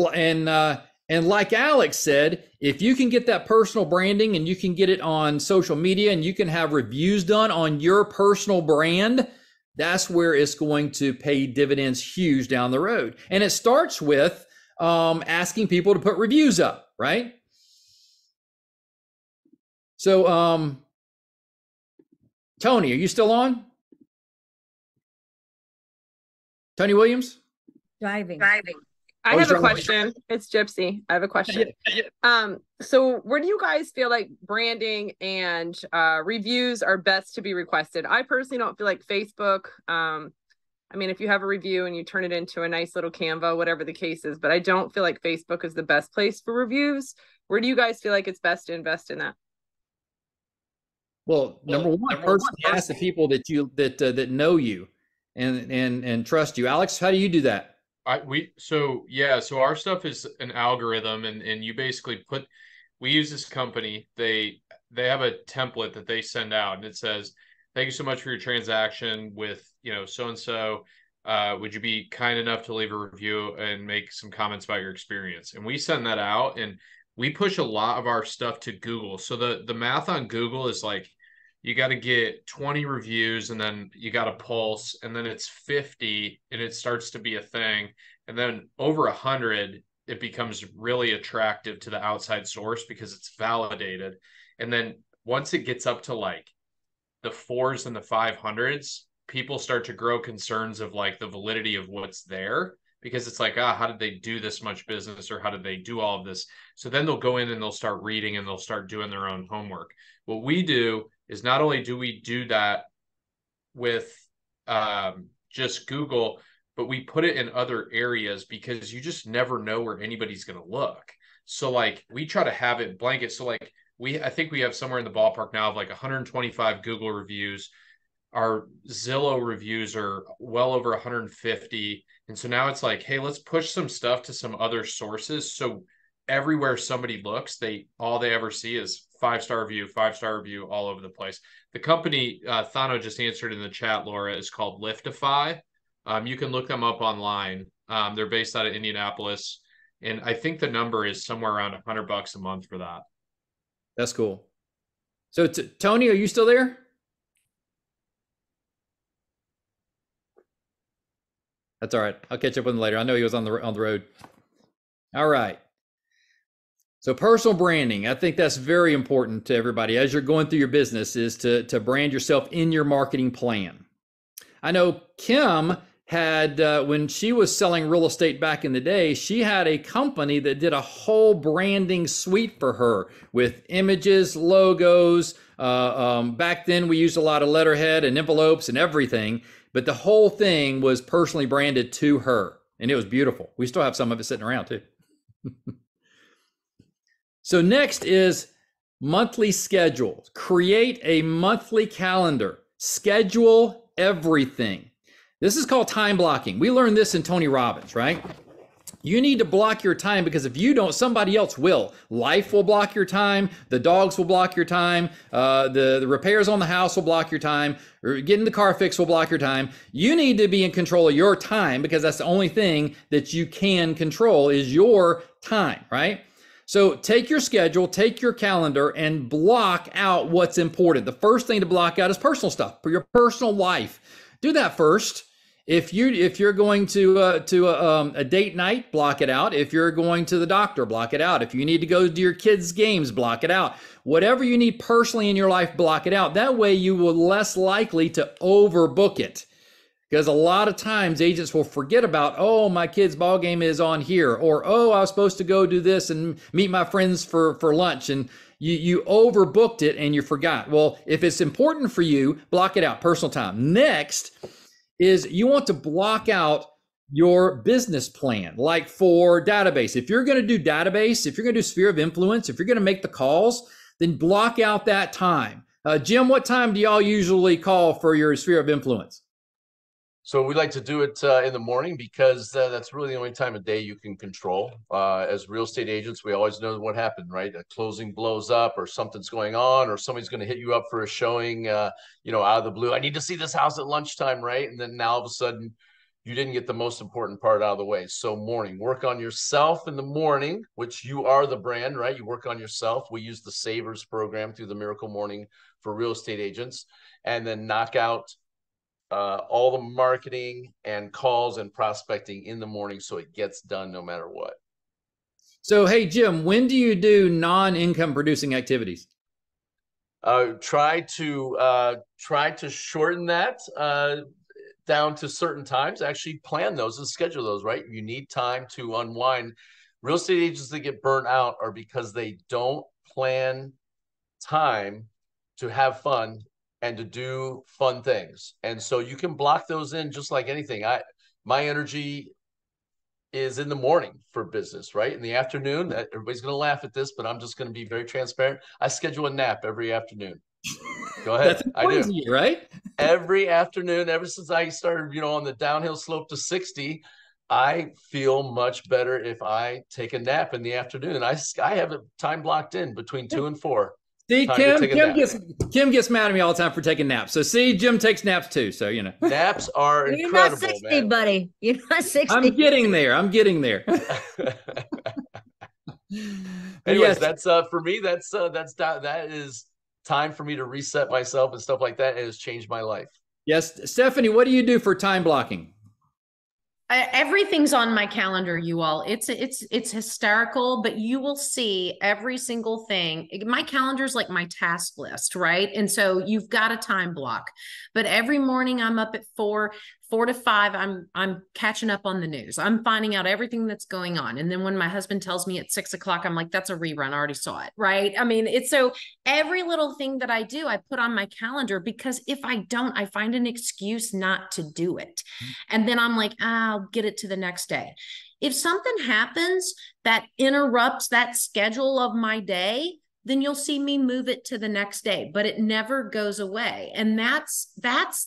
Speaker 2: like Alex said, if you can get that personal branding and you can get it on social media and you can have reviews done on your personal brand, that's where it's going to pay dividends huge down the road. And it starts with asking people to put reviews up, right? So, Tony, are you still on? Tony Williams?
Speaker 6: Driving.
Speaker 7: I have a question. It's Gypsy. I have a question.
Speaker 2: Yeah.
Speaker 7: So where do you guys feel like branding and reviews are best to be requested? I personally don't feel like Facebook. I mean, if you have a review and you turn it into a nice little Canva, whatever the case is, but I don't feel like Facebook is the best place for reviews. Where do you guys feel like it's best to invest in that?
Speaker 2: Well, number one, personally ask the people that know you and trust you. Alex, how do you do that?
Speaker 4: So our stuff is an algorithm, and you basically we use this company. They have a template that they send out, and it says, "Thank you so much for your transaction with, so-and-so. Would you be kind enough to leave a review and make some comments about your experience?" And we send that out, and we push a lot of our stuff to Google. So the math on Google is like, you got to get 20 reviews, and then you got to pulse, and then it's 50, and it starts to be a thing. And then over 100, it becomes really attractive to the outside source because it's validated. And then once it gets up to like the 4s and the 500s, people start to grow concerns of like the validity of what's there, because it's like, how did they do this much business, or how did they do all of this? So then they'll go in and they'll start reading and they'll start doing their own homework. What we do is not only do we do that with just Google, but we put it in other areas, because you just never know where anybody's going to look. So like we try to have it blanket. So like I think we have somewhere in the ballpark now of like 125 Google reviews. Our Zillow reviews are well over 150. And so now it's like, hey, let's push some stuff to some other sources. So everywhere somebody looks, all they ever see is 5-star review all over the place. The company, Thano just answered in the chat, Laura, is called Liftify. You can look them up online. They're based out of Indianapolis. And I think the number is somewhere around $100 a month for that.
Speaker 2: That's cool. So Tony, are you still there? That's all right. I'll catch up with him later. I know he was on the road. All right. So personal branding, I think that's very important to everybody as you're going through your business, is to brand yourself in your marketing plan. I know Kim had, when she was selling real estate back in the day, she had a company that did a whole branding suite for her with images, logos. Back then we used a lot of letterhead and envelopes and everything, but the whole thing was personally branded to her, and it was beautiful. We still have some of it sitting around too. So next is monthly schedule. Create a monthly calendar. Schedule everything. This is called time blocking. We learned this in Tony Robbins, right? You need to block your time, because if you don't, somebody else will. Life will block your time. The dogs will block your time. The repairs on the house will block your time. Or getting the car fixed will block your time. You need to be in control of your time, because that's the only thing that you can control is your time, right? So take your schedule, take your calendar, and block out what's important. The first thing to block out is personal stuff for your personal life. Do that first. If you're going to a date night, block it out. If you're going to the doctor, block it out. If you need to go to your kids' games, block it out. Whatever you need personally in your life, block it out. That way you will less likely to overbook it. Because a lot of times agents will forget about, oh, my kid's ball game is on here, or oh, I was supposed to go do this and meet my friends for lunch, and you overbooked it and you forgot. Well, if it's important for you, block it out, personal time. Next is you want to block out your business plan, like for database. If you're going to do database, if you're going to do sphere of influence, if you're going to make the calls, then block out that time. Jim, what time do y'all usually call for your sphere of influence?
Speaker 1: So we like to do it in the morning because that's really the only time of day you can control. As real estate agents, we always know what happened, right? A closing blows up, or something's going on, or somebody's going to hit you up for a showing, out of the blue. I need to see this house at lunchtime, right? And then now all of a sudden, you didn't get the most important part out of the way. So morning, work on yourself in the morning, which you are the brand, right? You work on yourself. We use the Savers program through the Miracle Morning for real estate agents, and then knock out all the marketing and calls and prospecting in the morning so it gets done no matter what.
Speaker 2: So, hey, Jim, when do you do non-income producing activities?
Speaker 1: Try to shorten that down to certain times. Actually plan those and schedule those, right? You need time to unwind. Real estate agents that get burnt out are because they don't plan time to have fun and to do fun things. And so you can block those in just like anything. My energy is in the morning for business, right? In the afternoon, everybody's going to laugh at this, but I'm just going to be very transparent. I schedule a nap every afternoon. Go ahead.
Speaker 2: That's important to you, right? Every
Speaker 1: afternoon, ever since I started, on the downhill slope to 60, I feel much better if I take a nap in the afternoon. I have a time blocked in between 2 and 4.
Speaker 2: See, Kim gets mad at me all the time for taking naps. So see, Jim takes naps too. So,
Speaker 1: Naps are incredible,
Speaker 6: You're not 60, man. Buddy. You're not 60.
Speaker 2: I'm getting there.
Speaker 1: Anyways, that's for me, that is time for me to reset myself and stuff like that. It has changed my life.
Speaker 2: Yes. Stephanie, what do you do for time blocking?
Speaker 3: Everything's on my calendar, you all. It's hysterical, but you will see every single thing. My calendar is like my task list, right? And so you've got a time block. But every morning I'm up at 4 to 5. I'm catching up on the news. I'm finding out everything that's going on. And then when my husband tells me at 6 o'clock, I'm like, that's a rerun. I already saw it, right? I mean, it's so every little thing that I do, I put on my calendar, because if I don't, I find an excuse not to do it. And then I'm like, I'll get it to the next day. If something happens that interrupts that schedule of my day, then you'll see me move it to the next day, but it never goes away. And that's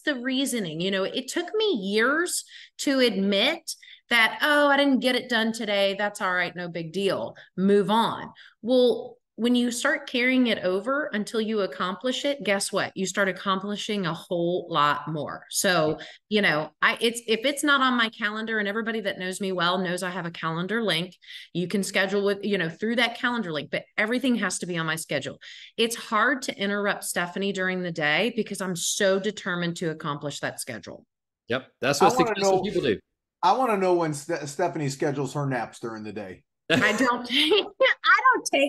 Speaker 3: the reasoning. It took me years to admit that, oh, I didn't get it done today. That's all right. No big deal. Move on. Well, when you start carrying it over until you accomplish it, guess what? You start accomplishing a whole lot more. So, if it's not on my calendar, and everybody that knows me well knows I have a calendar link, you can schedule with, through that calendar link, but everything has to be on my schedule. It's hard to interrupt Stephanie during the day because I'm so determined to accomplish that schedule.
Speaker 2: Yep. That's what people do.
Speaker 8: I want to know when Stephanie schedules her naps during the day.
Speaker 3: I don't take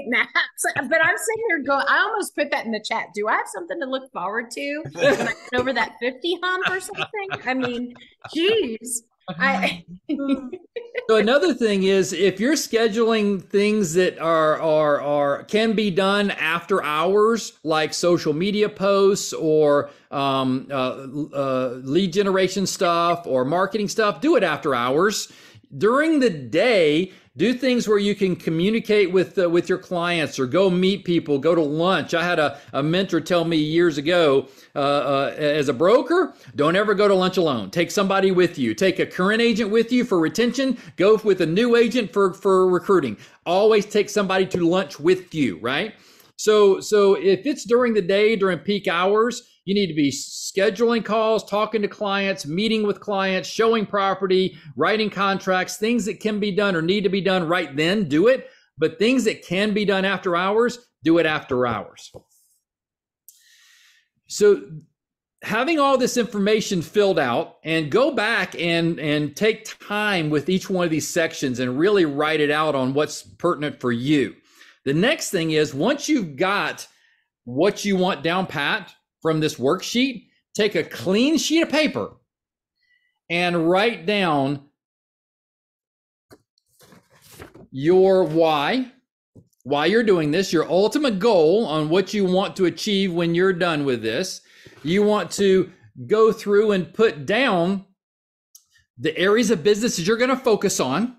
Speaker 3: naps, but I'm sitting here going, I almost put that in the chat. Do I have something to look forward to when I get over that 50 hump or something? I mean, geez.
Speaker 2: So another thing is, if you're scheduling things that can be done after hours, like social media posts or lead generation stuff or marketing stuff, do it after hours. During the day, do things where you can communicate with your clients, or go meet people, go to lunch. I had a mentor tell me years ago, as a broker, don't ever go to lunch alone. Take somebody with you. Take a current agent with you for retention. Go with a new agent for recruiting. Always take somebody to lunch with you, right? So if it's during the day, during peak hours, you need to be scheduling calls, talking to clients, meeting with clients, showing property, writing contracts, things that can be done or need to be done right then, do it. But things that can be done after hours, do it after hours. So having all this information filled out, and go back and take time with each one of these sections and really write it out on what's pertinent for you. The next thing is, once you've got what you want down pat from this worksheet, take a clean sheet of paper and write down your why you're doing this, your ultimate goal on what you want to achieve when you're done with this. You want to go through and put down the areas of business that you're going to focus on,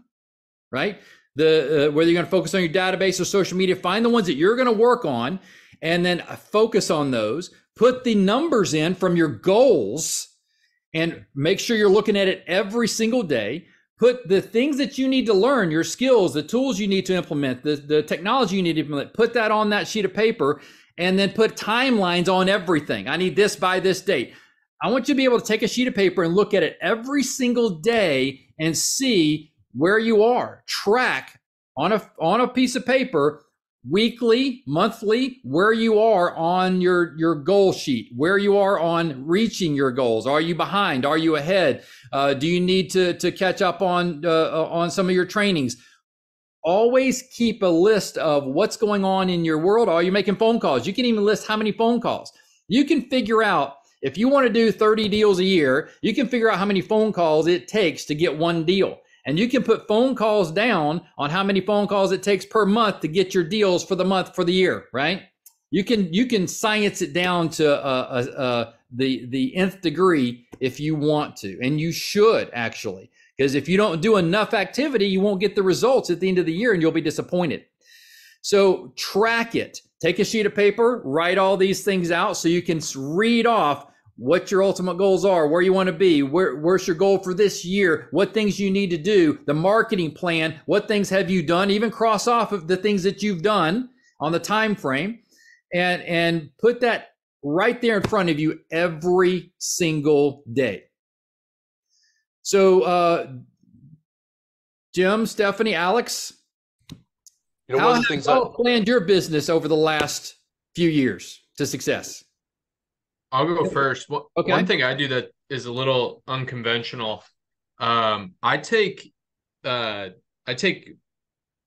Speaker 2: right? Whether you're going to focus on your database or social media, find the ones that you're going to work on and then focus on those. Put the numbers in from your goals and make sure you're looking at it every single day. Put the things that you need to learn, your skills, the tools you need to implement, the technology you need to implement, put that on that sheet of paper, and then put timelines on everything. I need this by this date. I want you to be able to take a sheet of paper and look at it every single day and see where you are. Track on a piece of paper, weekly, monthly, where you are on your goal sheet, where you are on reaching your goals. Are you behind? Are you ahead? Do you need to catch up on some of your trainings? Always keep a list of what's going on in your world. Are you making phone calls? You can even list how many phone calls. You can figure out, if you want to do 30 deals a year, you can figure out how many phone calls it takes to get one deal. And you can put phone calls down on how many phone calls it takes per month to get your deals for the month, for the year, right? You can science it down to the nth degree if you want to, and you should actually. Because if you don't do enough activity, you won't get the results at the end of the year and you'll be disappointed. So track it. Take a sheet of paper, write all these things out so you can read off what your ultimate goals are, where you want to be, where's your goal for this year, what things you need to do, the marketing plan, what things have you done, even cross off of the things that you've done on the time frame, and put that right there in front of you every single day. So, Jim, Stephanie, Alex, how have you all planned your business over the last few years to success?
Speaker 4: I'll go first.
Speaker 2: Okay.
Speaker 4: One thing I do that is a little unconventional. I take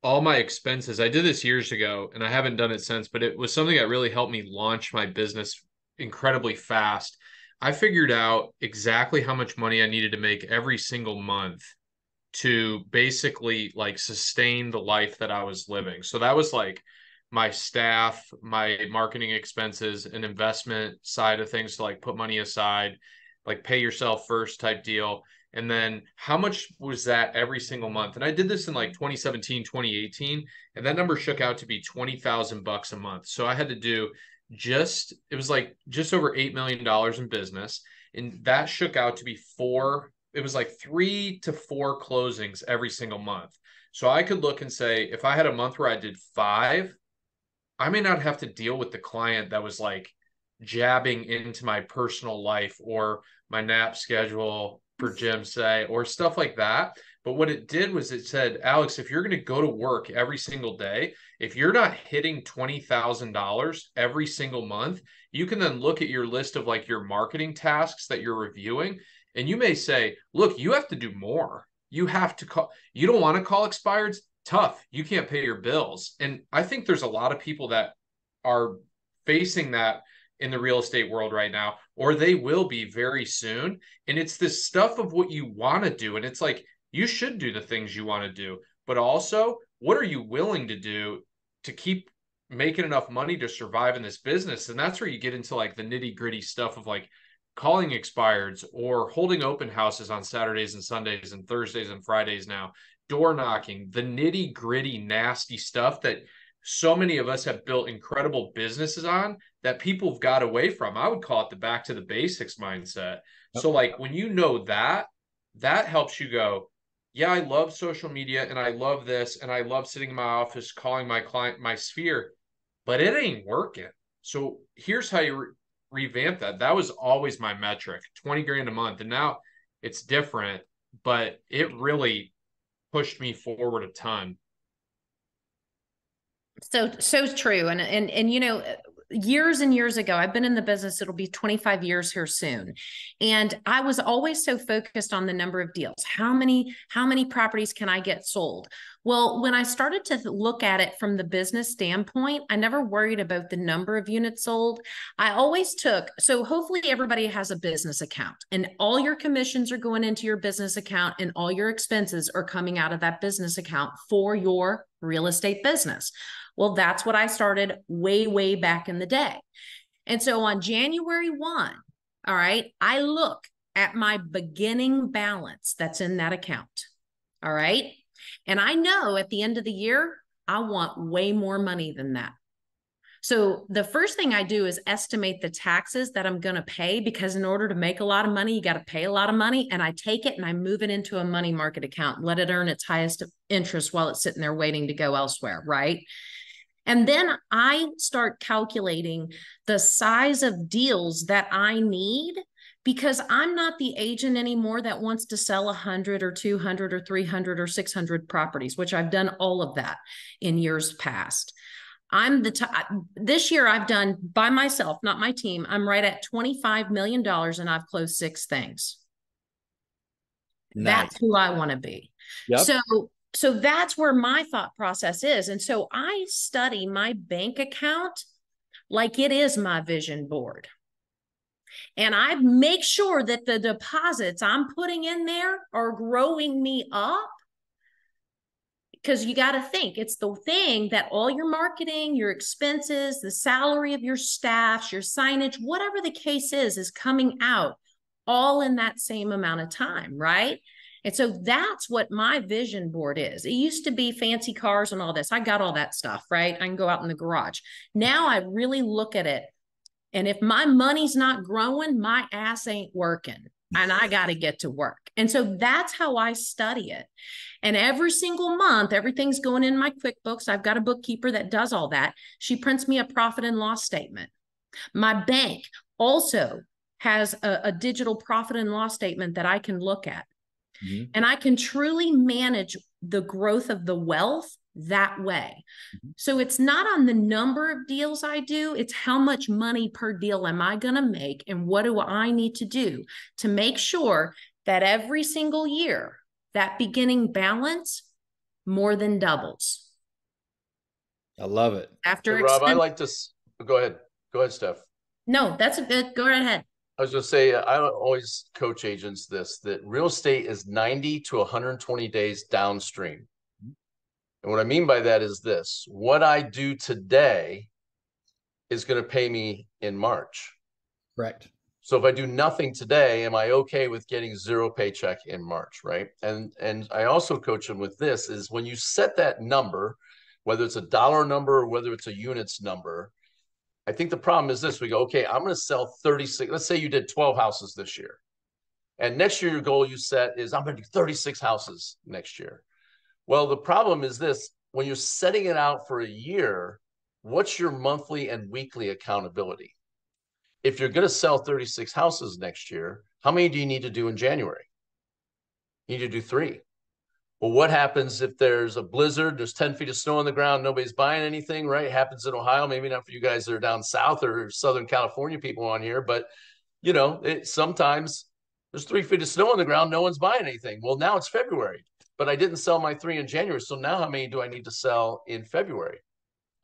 Speaker 4: all my expenses. I did this years ago and I haven't done it since, but it was something that really helped me launch my business incredibly fast. I figured out exactly how much money I needed to make every single month to basically like sustain the life that I was living. So that was like my staff, my marketing expenses, and investment side of things to like put money aside, like pay yourself first type deal. And then how much was that every single month? And I did this in like 2017, 2018, and that number shook out to be $20,000 a month. So I had to do it was like just over $8 million in business. And that shook out to be it was like 3 to 4 closings every single month. So I could look and say, if I had a month where I did 5, I may not have to deal with the client that was like jabbing into my personal life or my nap schedule, for Jim's say, or stuff like that. But what it did was it said, Alex, if you're going to go to work every single day, if you're not hitting $20,000 every single month, you can then look at your list of like your marketing tasks that you're reviewing. And you may say, look, you have to do more. You have to call, you don't want to call expireds. Tough. You can't pay your bills. And I think there's a lot of people that are facing that in the real estate world right now, or they will be very soon. And it's this stuff of what you want to do. And it's like, you should do the things you want to do, but also what are you willing to do to keep making enough money to survive in this business? And that's where you get into like the nitty gritty stuff of like calling expireds or holding open houses on Saturdays and Sundays and Thursdays and Fridays now, door knocking, the nitty gritty, nasty stuff that so many of us have built incredible businesses on that people have got away from. I would call it the back to the basics mindset. So like when you know that helps you go, yeah, I love social media and I love this and I love sitting in my office calling my client, my sphere, but it ain't working. So here's how you revamp that. That was always my metric, 20 grand a month. And now it's different, but it really pushed me forward a ton.
Speaker 3: So true. And you know, years and years ago, I've been in the business, it'll be 25 years here soon. And I was always so focused on the number of deals. How many properties can I get sold? Well, when I started to look at it from the business standpoint, I never worried about the number of units sold. I always took, so hopefully everybody has a business account and all your commissions are going into your business account and all your expenses are coming out of that business account for your real estate business. Well, that's what I started way, way back in the day. And so on January 1, all right, I look at my beginning balance that's in that account. All right. And I know at the end of the year, I want way more money than that. So the first thing I do is estimate the taxes that I'm going to pay, because in order to make a lot of money, you got to pay a lot of money. And I take it and I move it into a money market account, let it earn its highest interest while it's sitting there waiting to go elsewhere. Right. And then I start calculating the size of deals that I need, because I'm not the agent anymore that wants to sell 100 or 200 or 300 or 600 properties, which I've done all of that in years past. This year I've done by myself, not my team. I'm right at $25 million and I've closed 6 things. Nice. That's who I want to be. Yep. So that's where my thought process is. And so I study my bank account like it is my vision board. And I make sure that the deposits I'm putting in there are growing me up. Because you got to think, it's the thing that all your marketing, your expenses, the salary of your staff, your signage, whatever the case is coming out all in that same amount of time, right? And so that's what my vision board is. It used to be fancy cars and all this. I got all that stuff, right? I can go out in the garage. Now I really look at it. And if my money's not growing, my ass ain't working. And I got to get to work. And so that's how I study it. And every single month, everything's going in my QuickBooks. I've got a bookkeeper that does all that. She prints me a profit and loss statement. My bank also has a digital profit and loss statement that I can look at. Mm-hmm. And I can truly manage the growth of the wealth that way. Mm-hmm. So it's not on the number of deals I do, it's how much money per deal am I going to make, and what do I need to do to make sure that every single year that beginning balance more than doubles.
Speaker 2: I love it.
Speaker 1: After Rob, I like to go ahead, Steph.
Speaker 3: No, that's a good, go right ahead.
Speaker 1: I was going to say, I always coach agents that real estate is 90 to 120 days downstream. And what I mean by that is this: what I do today is going to pay me in March.
Speaker 2: Correct.
Speaker 1: So if I do nothing today, am I okay with getting 0 paycheck in March, right? And I also coach them with this: is when you set that number, whether it's a dollar number or whether it's a units number, I think the problem is this: we go, okay, I'm going to sell 36. Let's say you did 12 houses this year. And next year, your goal you set is I'm going to do 36 houses next year. Well, the problem is this: when you're setting it out for a year, what's your monthly and weekly accountability? If you're going to sell 36 houses next year, how many do you need to do in January? You need to do 3. Well, what happens if there's a blizzard, there's 10 feet of snow on the ground, nobody's buying anything, right? It happens in Ohio, maybe not for you guys that are down south or Southern California people on here, but you know, sometimes there's 3 feet of snow on the ground, no one's buying anything. Well, now it's February, but I didn't sell my 3 in January. So now how many do I need to sell in February?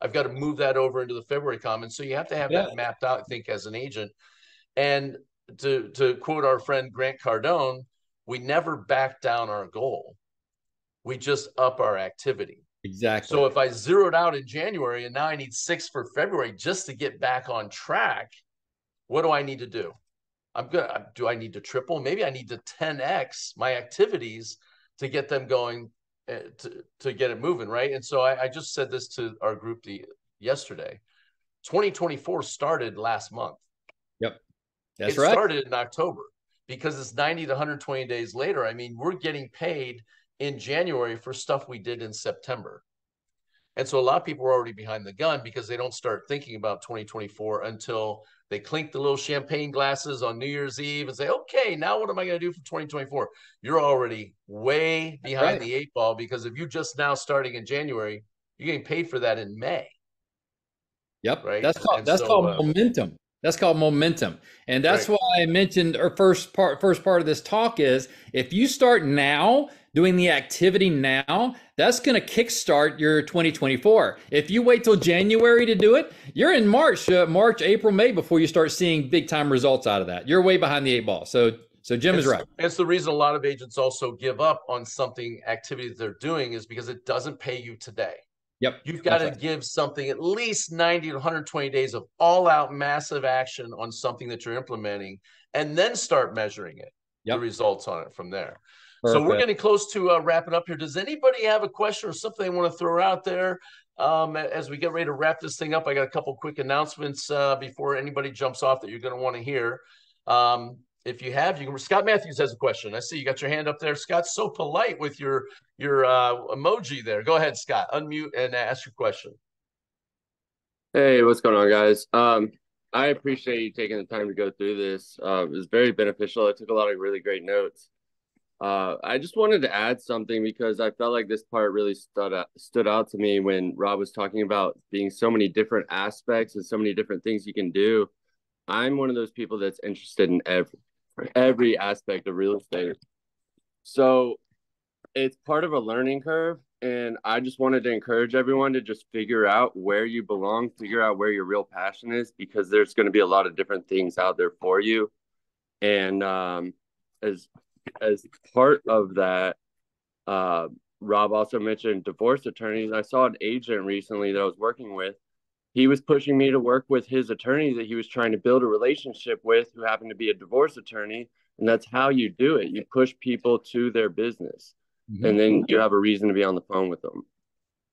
Speaker 1: I've got to move that over into the February comment. So you have to have that mapped out, I think, as an agent. And to quote our friend Grant Cardone, we never back down our goal. We just up our activity.
Speaker 2: Exactly.
Speaker 1: So if I zeroed out in January and now I need 6 for February just to get back on track, what do I need to do? Do I need to triple? Maybe I need to 10x my activities to get them going, to get it moving, right? And so I just said this to our group yesterday. 2024 started last month.
Speaker 2: Yep, that's right.
Speaker 1: It started in October because it's 90 to 120 days later. I mean, we're getting paid in January for stuff we did in September. And so a lot of people are already behind the gun because they don't start thinking about 2024 until they clink the little champagne glasses on New Year's Eve and say, okay, now what am I going to do for 2024? You're already way behind the 8 ball, because if you're just now starting in January, you're getting paid for that in May.
Speaker 2: Yep.
Speaker 1: Right.
Speaker 2: That's called momentum. That's called momentum. And that's
Speaker 1: right.
Speaker 2: why I mentioned our first part of this talk is if you start now doing the activity now, that's going to kickstart your 2024. If you wait till January to do it, you're in March, April, May before you start seeing big time results out of that. You're way behind the 8 ball. So Jim is right.
Speaker 1: It's the reason a lot of agents also give up on something activity that they're doing is because it doesn't pay you today.
Speaker 2: Yep.
Speaker 1: You've got to give something at least 90 to 120 days of all out massive action on something that you're implementing and then start measuring it, the results on it from there. Perfect. So we're getting close to wrapping up here. Does anybody have a question or something they want to throw out there as we get ready to wrap this thing up? I got a couple quick announcements before anybody jumps off that you're going to want to hear. If you have, you can. Scott Matthews has a question. I see you got your hand up there. Scott's so polite with your emoji there. Go ahead, Scott. Unmute and ask your question.
Speaker 9: Hey, what's going on, guys? I appreciate you taking the time to go through this. It was very beneficial. I took a lot of really great notes. I just wanted to add something because I felt like this part really stood out to me when Rob was talking about being so many different aspects and so many different things you can do. I'm one of those people that's interested in every aspect of real estate. So it's part of a learning curve. And I just wanted to encourage everyone to just figure out where you belong, figure out where your real passion is, because there's going to be a lot of different things out there for you. And as part of that, Rob also mentioned divorce attorneys. I saw an agent recently that I was working with. He was pushing me to work with his attorney that he was trying to build a relationship with, who happened to be a divorce attorney. And that's how you do it. You push people to their business, and then you have a reason to be on the phone with them.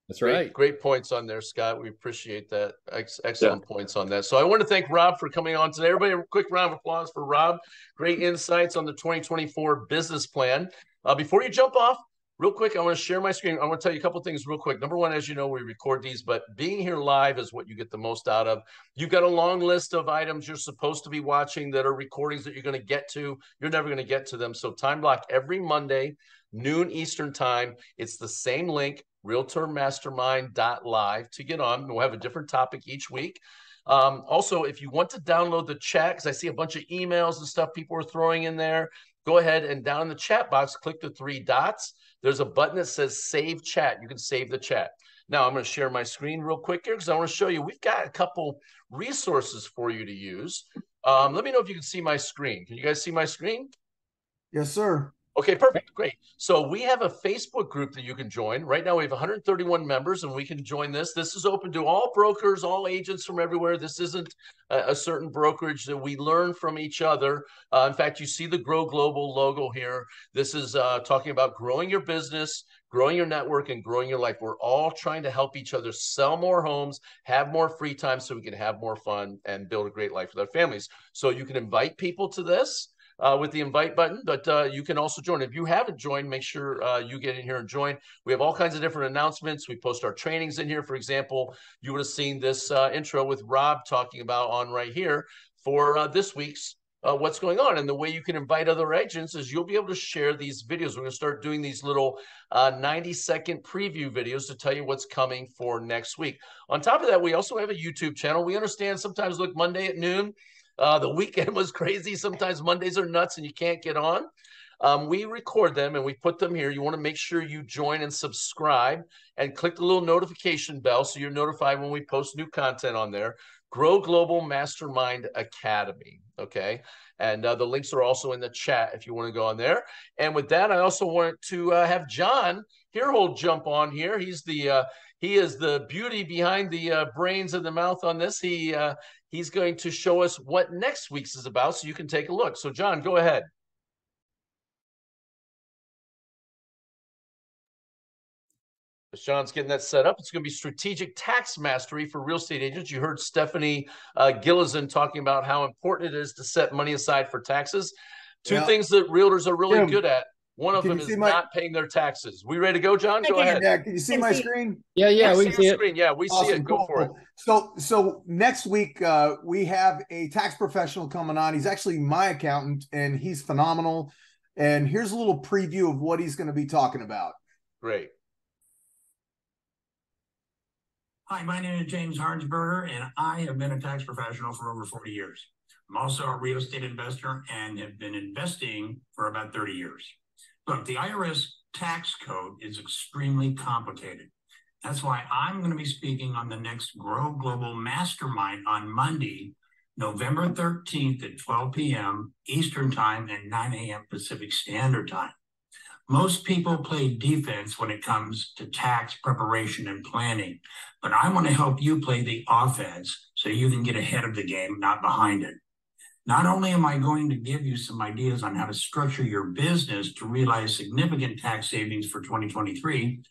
Speaker 2: That's right.
Speaker 1: Great points on there, Scott. We appreciate that. Excellent points on that. So I want to thank Rob for coming on today. Everybody, a quick round of applause for Rob. Great insights on the 2024 business plan. Before you jump off, real quick, I want to share my screen. I want to tell you a couple of things real quick. Number one, as you know, we record these, but being here live is what you get the most out of. You've got a long list of items you're supposed to be watching that are recordings that you're going to get to. You're never going to get to them. So time block every Monday, noon Eastern time. It's the same link, realtormastermind.live to get on. We'll have a different topic each week. Also, if you want to download the chat, because I see a bunch of emails and stuff people are throwing in there, go ahead and down in the chat box, click the 3 dots. There's a button that says save chat. You can save the chat. Now I'm going to share my screen real quick here because I want to show you, we've got a couple resources for you to use. Let me know if you can see my screen. Can you guys see my screen?
Speaker 8: Yes, sir.
Speaker 1: Okay, perfect. Great. So we have a Facebook group that you can join. Right now we have 131 members and we can join this. This is open to all brokers, all agents from everywhere. This isn't a certain brokerage that we learn from each other. In fact, you see the GrowGlobal logo here. This is talking about growing your business, growing your network, and growing your life. We're all trying to help each other sell more homes, have more free time so we can have more fun and build a great life with our families. So you can invite people to this. With the invite button, but you can also join. If you haven't joined, make sure you get in here and join. We have all kinds of different announcements. We post our trainings in here. For example, you would have seen this intro with Rob talking about on right here for this week's what's going on. And the way you can invite other agents is you'll be able to share these videos. We're going to start doing these little 90-second preview videos to tell you what's coming for next week. On top of that, we also have a YouTube channel. We understand sometimes, look, Monday at noon, the weekend was crazy. Sometimes Mondays are nuts and you can't get on. We record them and we put them here. You want to make sure you join and subscribe and click the little notification bell so you're notified when we post new content on there. GrowGlobal Mastermind Academy. Okay. And the links are also in the chat if you want to go on there. And with that, I also want to have John Hearhold jump on here. He is the beauty behind the brains and the mouth on this. He's going to show us what next week's is about so you can take a look. So John, go ahead. As John's getting that set up, it's going to be strategic tax mastery for real estate agents. You heard Stephanie Gillison talking about how important it is to set money aside for taxes. Two things that realtors are really good at. One of them is not paying their taxes. We ready to go, John? Go ahead.
Speaker 8: Yeah, can you see my screen?
Speaker 2: Yeah, we see it.
Speaker 1: Screen. Yeah, we see it. Go for it.
Speaker 8: So next week we have a tax professional coming on. He's actually my accountant, and he's phenomenal. And here's a little preview of what he's going to be talking about.
Speaker 1: Great.
Speaker 10: Hi, my name is James Harnsberger, and I have been a tax professional for over 40 years. I'm also a real estate investor and have been investing for about 30 years. Look, the IRS tax code is extremely complicated. That's why I'm going to be speaking on the next Grow Global Mastermind on Monday, November 13th at 12 p.m. Eastern Time and 9 a.m. Pacific Standard Time. Most people play defense when it comes to tax preparation and planning, but I want to help you play the offense so you can get ahead of the game, not behind it. Not only am I going to give you some ideas on how to structure your business to realize significant tax savings for 2023,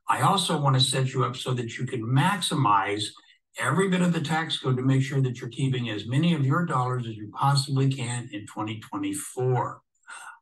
Speaker 10: I also want to set you up so that you can maximize every bit of the tax code to make sure that you're keeping as many of your dollars as you possibly can in 2024.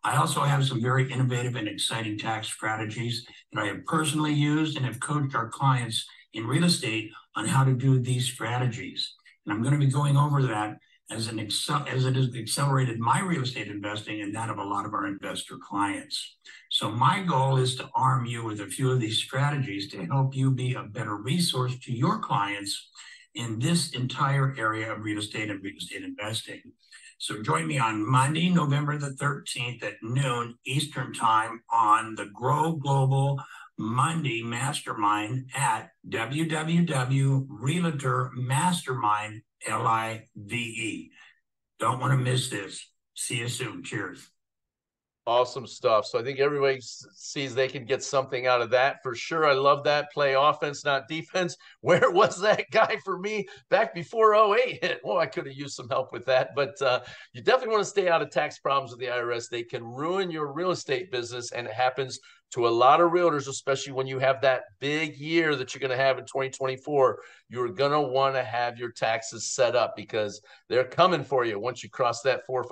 Speaker 10: I also have some very innovative and exciting tax strategies that I have personally used and have coached our clients in real estate on how to do these strategies. And I'm going to be going over that as it has accelerated my real estate investing and that of a lot of our investor clients. So my goal is to arm you with a few of these strategies to help you be a better resource to your clients in this entire area of real estate and real estate investing. So join me on Monday, November the 13th at noon Eastern Time on the Grow Global Monday Mastermind at www.realtormastermind.com. LIVE. Don't want to miss this. See you soon. Cheers.
Speaker 1: Awesome stuff. So I think everybody sees they can get something out of that for sure. I love that. Play offense, not defense. Where was that guy for me back before 08 hit? Well, I could have used some help with that, but you definitely want to stay out of tax problems with the IRS. They can ruin your real estate business, and it happens to a lot of realtors, especially when you have that big year that you're going to have in 2024. You're going to want to have your taxes set up because they're coming for you once you cross that $400,000 or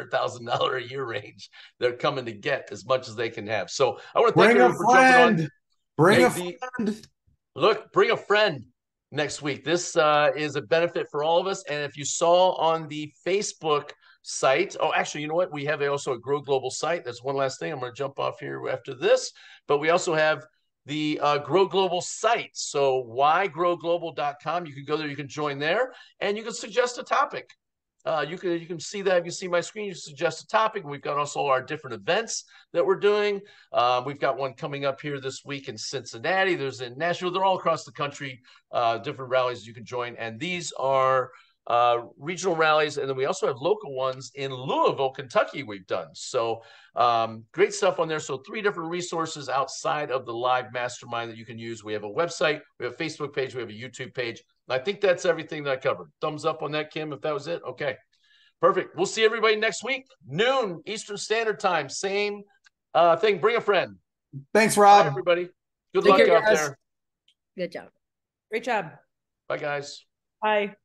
Speaker 1: $500,000 a year range. They're coming to get as much as they can have. So I want to thank everyone for jumping on.
Speaker 8: Bring a friend.
Speaker 1: Look, bring a friend next week. This is a benefit for all of us. And if you saw on the Facebook site, oh, actually, you know what? We have also a Grow Global site. That's one last thing. I'm going to jump off here after this. But we also have the Grow Global site. So whygrowglobal.com. You can go there. You can join there. And you can suggest a topic. You can see that. If you see my screen, you suggest a topic. We've got also our different events that we're doing. We've got one coming up here this week in Cincinnati. There's in Nashville. They're all across the country, different rallies you can join. And these are regional rallies. And then we also have local ones in Louisville, Kentucky we've done. So great stuff on there. So 3 different resources outside of the live mastermind that you can use. We have a website, we have a Facebook page, we have a YouTube page. I think that's everything that I covered. Thumbs up on that, Kim, if that was it. Okay, perfect. We'll see everybody next week, noon Eastern Standard Time. Same thing. Bring a friend.
Speaker 8: Thanks, Rob.
Speaker 1: Bye, everybody. Good luck out there.
Speaker 6: Good job.
Speaker 7: Great job.
Speaker 1: Bye, guys.
Speaker 7: Bye.